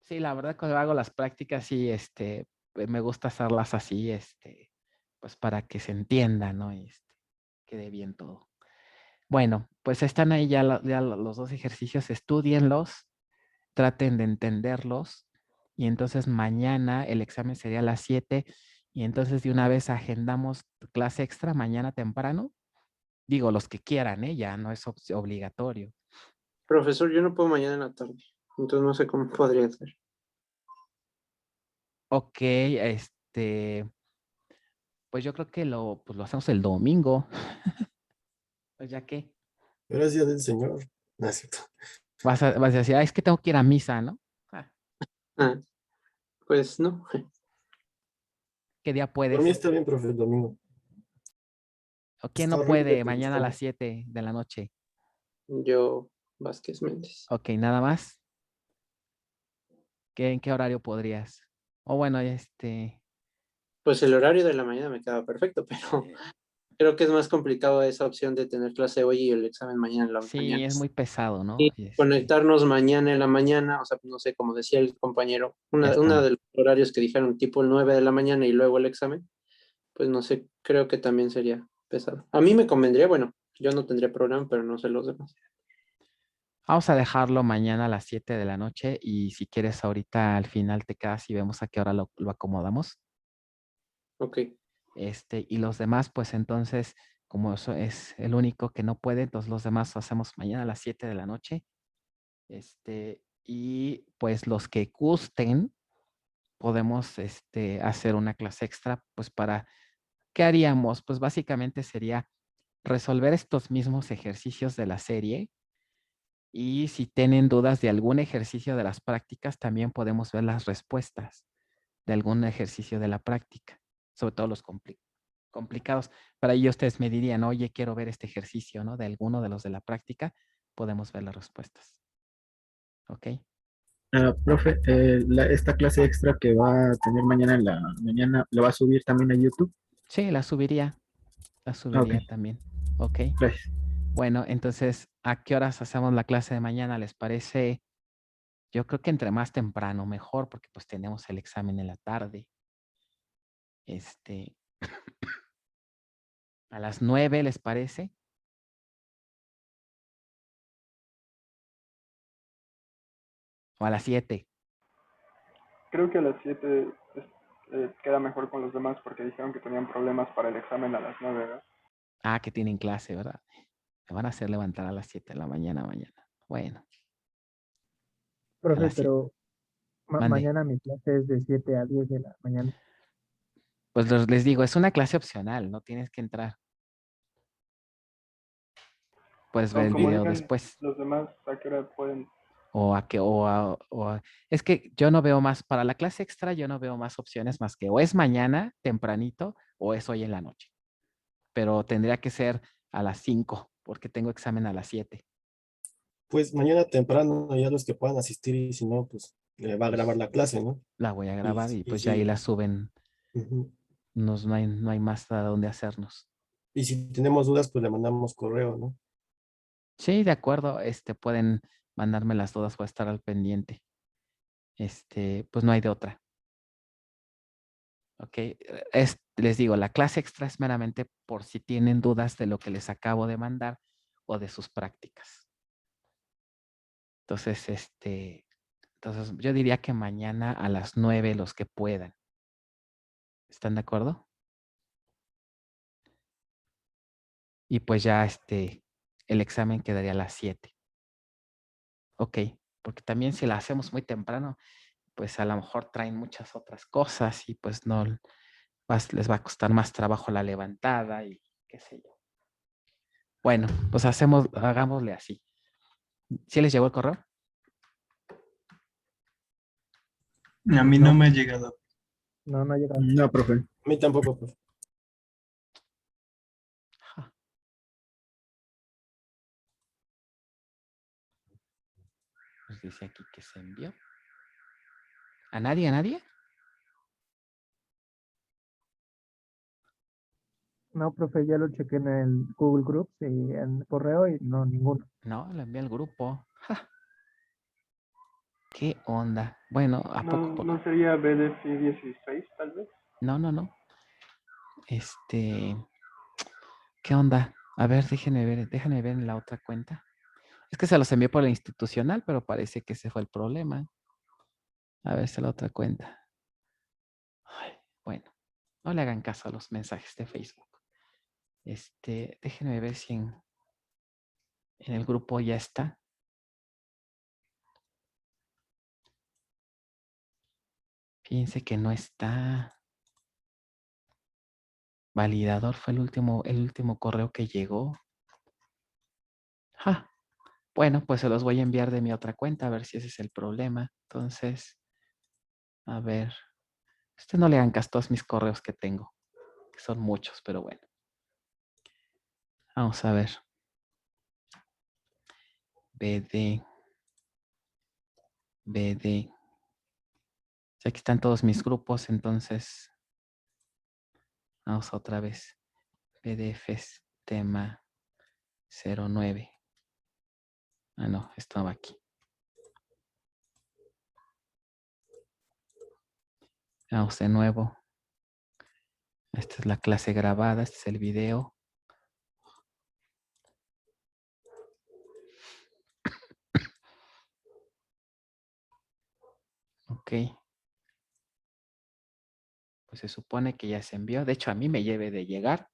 sí, la verdad cuando hago las prácticas, sí, me gusta hacerlas así, pues para que se entienda, ¿no? Y quede bien todo. Bueno, pues están ahí ya, los 2 ejercicios, estúdienlos, traten de entenderlos y entonces mañana el examen sería a las 7 y entonces de una vez agendamos clase extra mañana temprano Digo, los que quieran, ¿eh? Ya no es obligatorio. Profesor, yo no puedo mañana en la tarde, entonces no sé cómo podría ser. Ok, pues yo creo que pues lo hacemos el domingo. Pues ya que Gracias del Señor. No es cierto. vas a decir, es que tengo que ir a misa, ¿no? Ah, Ah, pues no, ¿qué día Por mí puedes? está bien, profe, el domingo. ¿O quién Está no horrible, puede pero mañana a está las bien. 7 de la noche? yo Vázquez Méndez. Ok, nada más. ¿En qué horario podrías? O bueno, Pues el horario de la mañana me queda perfecto, pero creo que es más complicado esa opción de tener clase hoy y el examen mañana en la sí, mañana. es muy pesado, ¿no? Y conectarnos mañana en la mañana, o sea, no sé, como decía el compañero, Ya una está. de los horarios que dijeron, tipo 9 de la mañana y luego el examen, pues no sé, creo que también sería pesado. A mí me convendría, bueno, yo no tendría problema, pero no sé los demás. Vamos a dejarlo mañana a las 7 de la noche y si quieres ahorita al final te quedas y vemos a qué hora lo acomodamos. Ok, Y los demás, pues entonces, como eso es el único que no puede, entonces los demás lo hacemos mañana a las 7 de la noche. Y pues los que gusten, podemos hacer una clase extra, pues ¿qué haríamos? Pues básicamente sería resolver estos mismos ejercicios de la serie y si tienen dudas de algún ejercicio de las prácticas, también podemos ver las respuestas de algún ejercicio de la práctica, sobre todo los complicados. Para ello ustedes me dirían, oye, quiero ver este ejercicio, ¿no? De alguno de los de la práctica, podemos ver las respuestas. ¿Ok? Profe, esta clase extra que va a tener mañana en la mañana, ¿la va a subir también a YouTube? Sí, la Ok, subiría también. ¿Ok? gracias. Bueno, entonces, ¿a qué horas hacemos la clase de mañana? ¿Les parece? Yo creo que entre más temprano mejor, porque pues tenemos el examen en la tarde. A las 9, ¿les parece? O a las 7. Creo que a las 7 queda mejor con los demás porque dijeron que tenían problemas para el examen a las 9, ¿verdad? Ah, que tienen clase, ¿verdad? Me van a hacer levantar a las 7 de la mañana mañana. Bueno, a Profe, las 7. pero Mande. mañana mi clase es de 7 a 10 de la mañana. Pues les digo, es una clase opcional, no tienes que entrar. Puedes ver No, el como video digan después. los demás, ¿a qué hora pueden? Es que yo no veo más, para la clase extra yo no veo más opciones más que o es mañana tempranito o es hoy en la noche. Pero tendría que ser a las 5 porque tengo examen a las 7. Pues mañana temprano, ya los que puedan asistir y si no, pues le va a grabar Pues la clase, ¿no? la voy a Y, grabar y y pues ya ahí si, la suben. ujú. No hay más a dónde hacernos. Y si tenemos dudas, pues le mandamos correo, ¿no? Sí, de acuerdo. Pueden mandarme las dudas, voy a estar al pendiente. Pues no hay de otra. Ok. Les digo, la clase extra es meramente por si tienen dudas de lo que les acabo de mandar o de sus prácticas. Entonces, entonces yo diría que mañana a las 9 los que puedan. ¿Están de acuerdo? Y pues ya el examen quedaría a las 7. Ok, porque también si la hacemos muy temprano, pues a lo mejor traen muchas otras cosas y pues no les va a costar más trabajo la levantada y qué sé yo. Bueno, pues hagámosle así. ¿Sí les llegó el correo? A mí no No, me ha llegado. no, no ha llegado. No, profe. A mí tampoco, pues. Ja. Pues dice aquí que se envió. ¿A nadie? ¿A nadie? No, profe, ya lo chequé en el Google Groups y en el correo y no, ninguno. No, lo envié al grupo. Ja. ¿Qué onda? Bueno, ¿a poco? ¿No sería BDF 16 tal vez? No, no, no. ¿Qué onda? A ver, déjenme ver en la otra cuenta. Es que se los envié por la institucional, pero parece que ese fue el problema. A ver si la otra cuenta. Ay, bueno, no le hagan caso a los mensajes de Facebook. Déjenme ver si en el grupo ya está. Fíjense que no está. Validador fue el último correo que llegó. Ja. Bueno, pues se los voy a enviar de mi otra cuenta a ver si ese es el problema. Entonces, a ver. No le hagan caso a todos mis correos que tengo, que son muchos, pero bueno. Vamos a ver. BD. Aquí están todos mis grupos, entonces vamos otra vez. PDFs tema 09. Ah, no, estaba aquí. Vamos de nuevo. Esta es la clase grabada, este es el video. Ok. Pues se supone que ya se envió. De hecho, a mí me debe de llegar.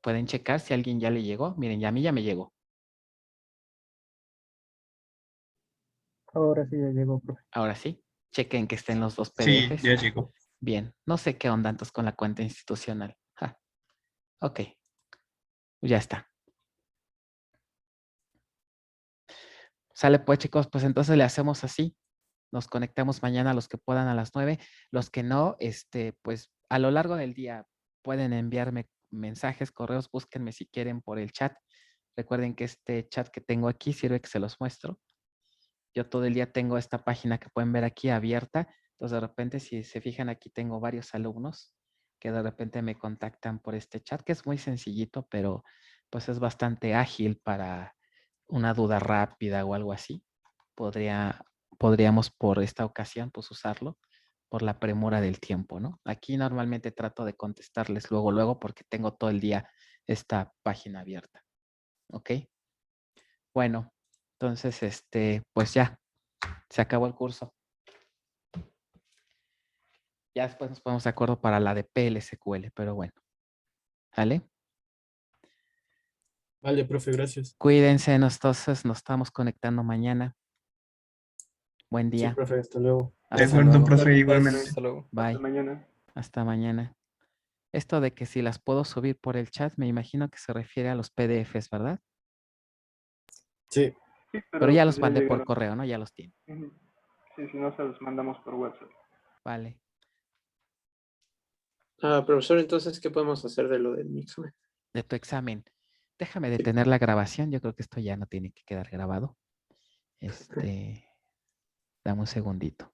Pueden checar si a alguien ya le llegó. Miren, ya a mí ya me llegó. Ahora sí ya llegó, profe. Ahora sí. Chequen que estén los dos Sí, PDFs. ya llegó. Bien. No sé qué onda entonces con la cuenta institucional. Ja. Ok. Ya está. Sale pues, chicos. Pues entonces le hacemos así. Nos conectamos mañana los que puedan a las 9. Los que no, pues a lo largo del día pueden enviarme mensajes, correos, búsquenme si quieren por el chat. Recuerden que este chat que tengo aquí sirve que se los muestro. Yo todo el día tengo esta página que pueden ver aquí abierta. Entonces de repente si se fijan aquí tengo varios alumnos que de repente me contactan por este chat, que es muy sencillito, pero pues es bastante ágil para una duda rápida o algo así. Podríamos por esta ocasión pues usarlo por la premura del tiempo, ¿no? Aquí normalmente trato de contestarles luego porque tengo todo el día esta página abierta. ¿Ok? Bueno, entonces, pues ya, se acabó el curso. Ya después nos ponemos de acuerdo para la de PLSQL, pero bueno. ¿Vale? Vale, profe, gracias. Cuídense, entonces nos estamos conectando mañana. Buen Sí, día. profe, hasta luego. De Hasta acuerdo, luego. profe, Gracias, igualmente. hasta luego. Bye. Hasta mañana. Hasta mañana. Esto de que si las puedo subir por el chat, me imagino que se refiere a los PDFs, ¿verdad? Sí. Sí, Pero ya pues los mandé por llegaron. correo, ¿no? Ya los tiene. Ujú. Sí, si no, se los mandamos por WhatsApp. Vale. Profesor, entonces, ¿qué podemos hacer de lo del examen? De tu examen. Déjame detener la grabación. Yo creo que esto ya no tiene que quedar grabado. Dame un segundito.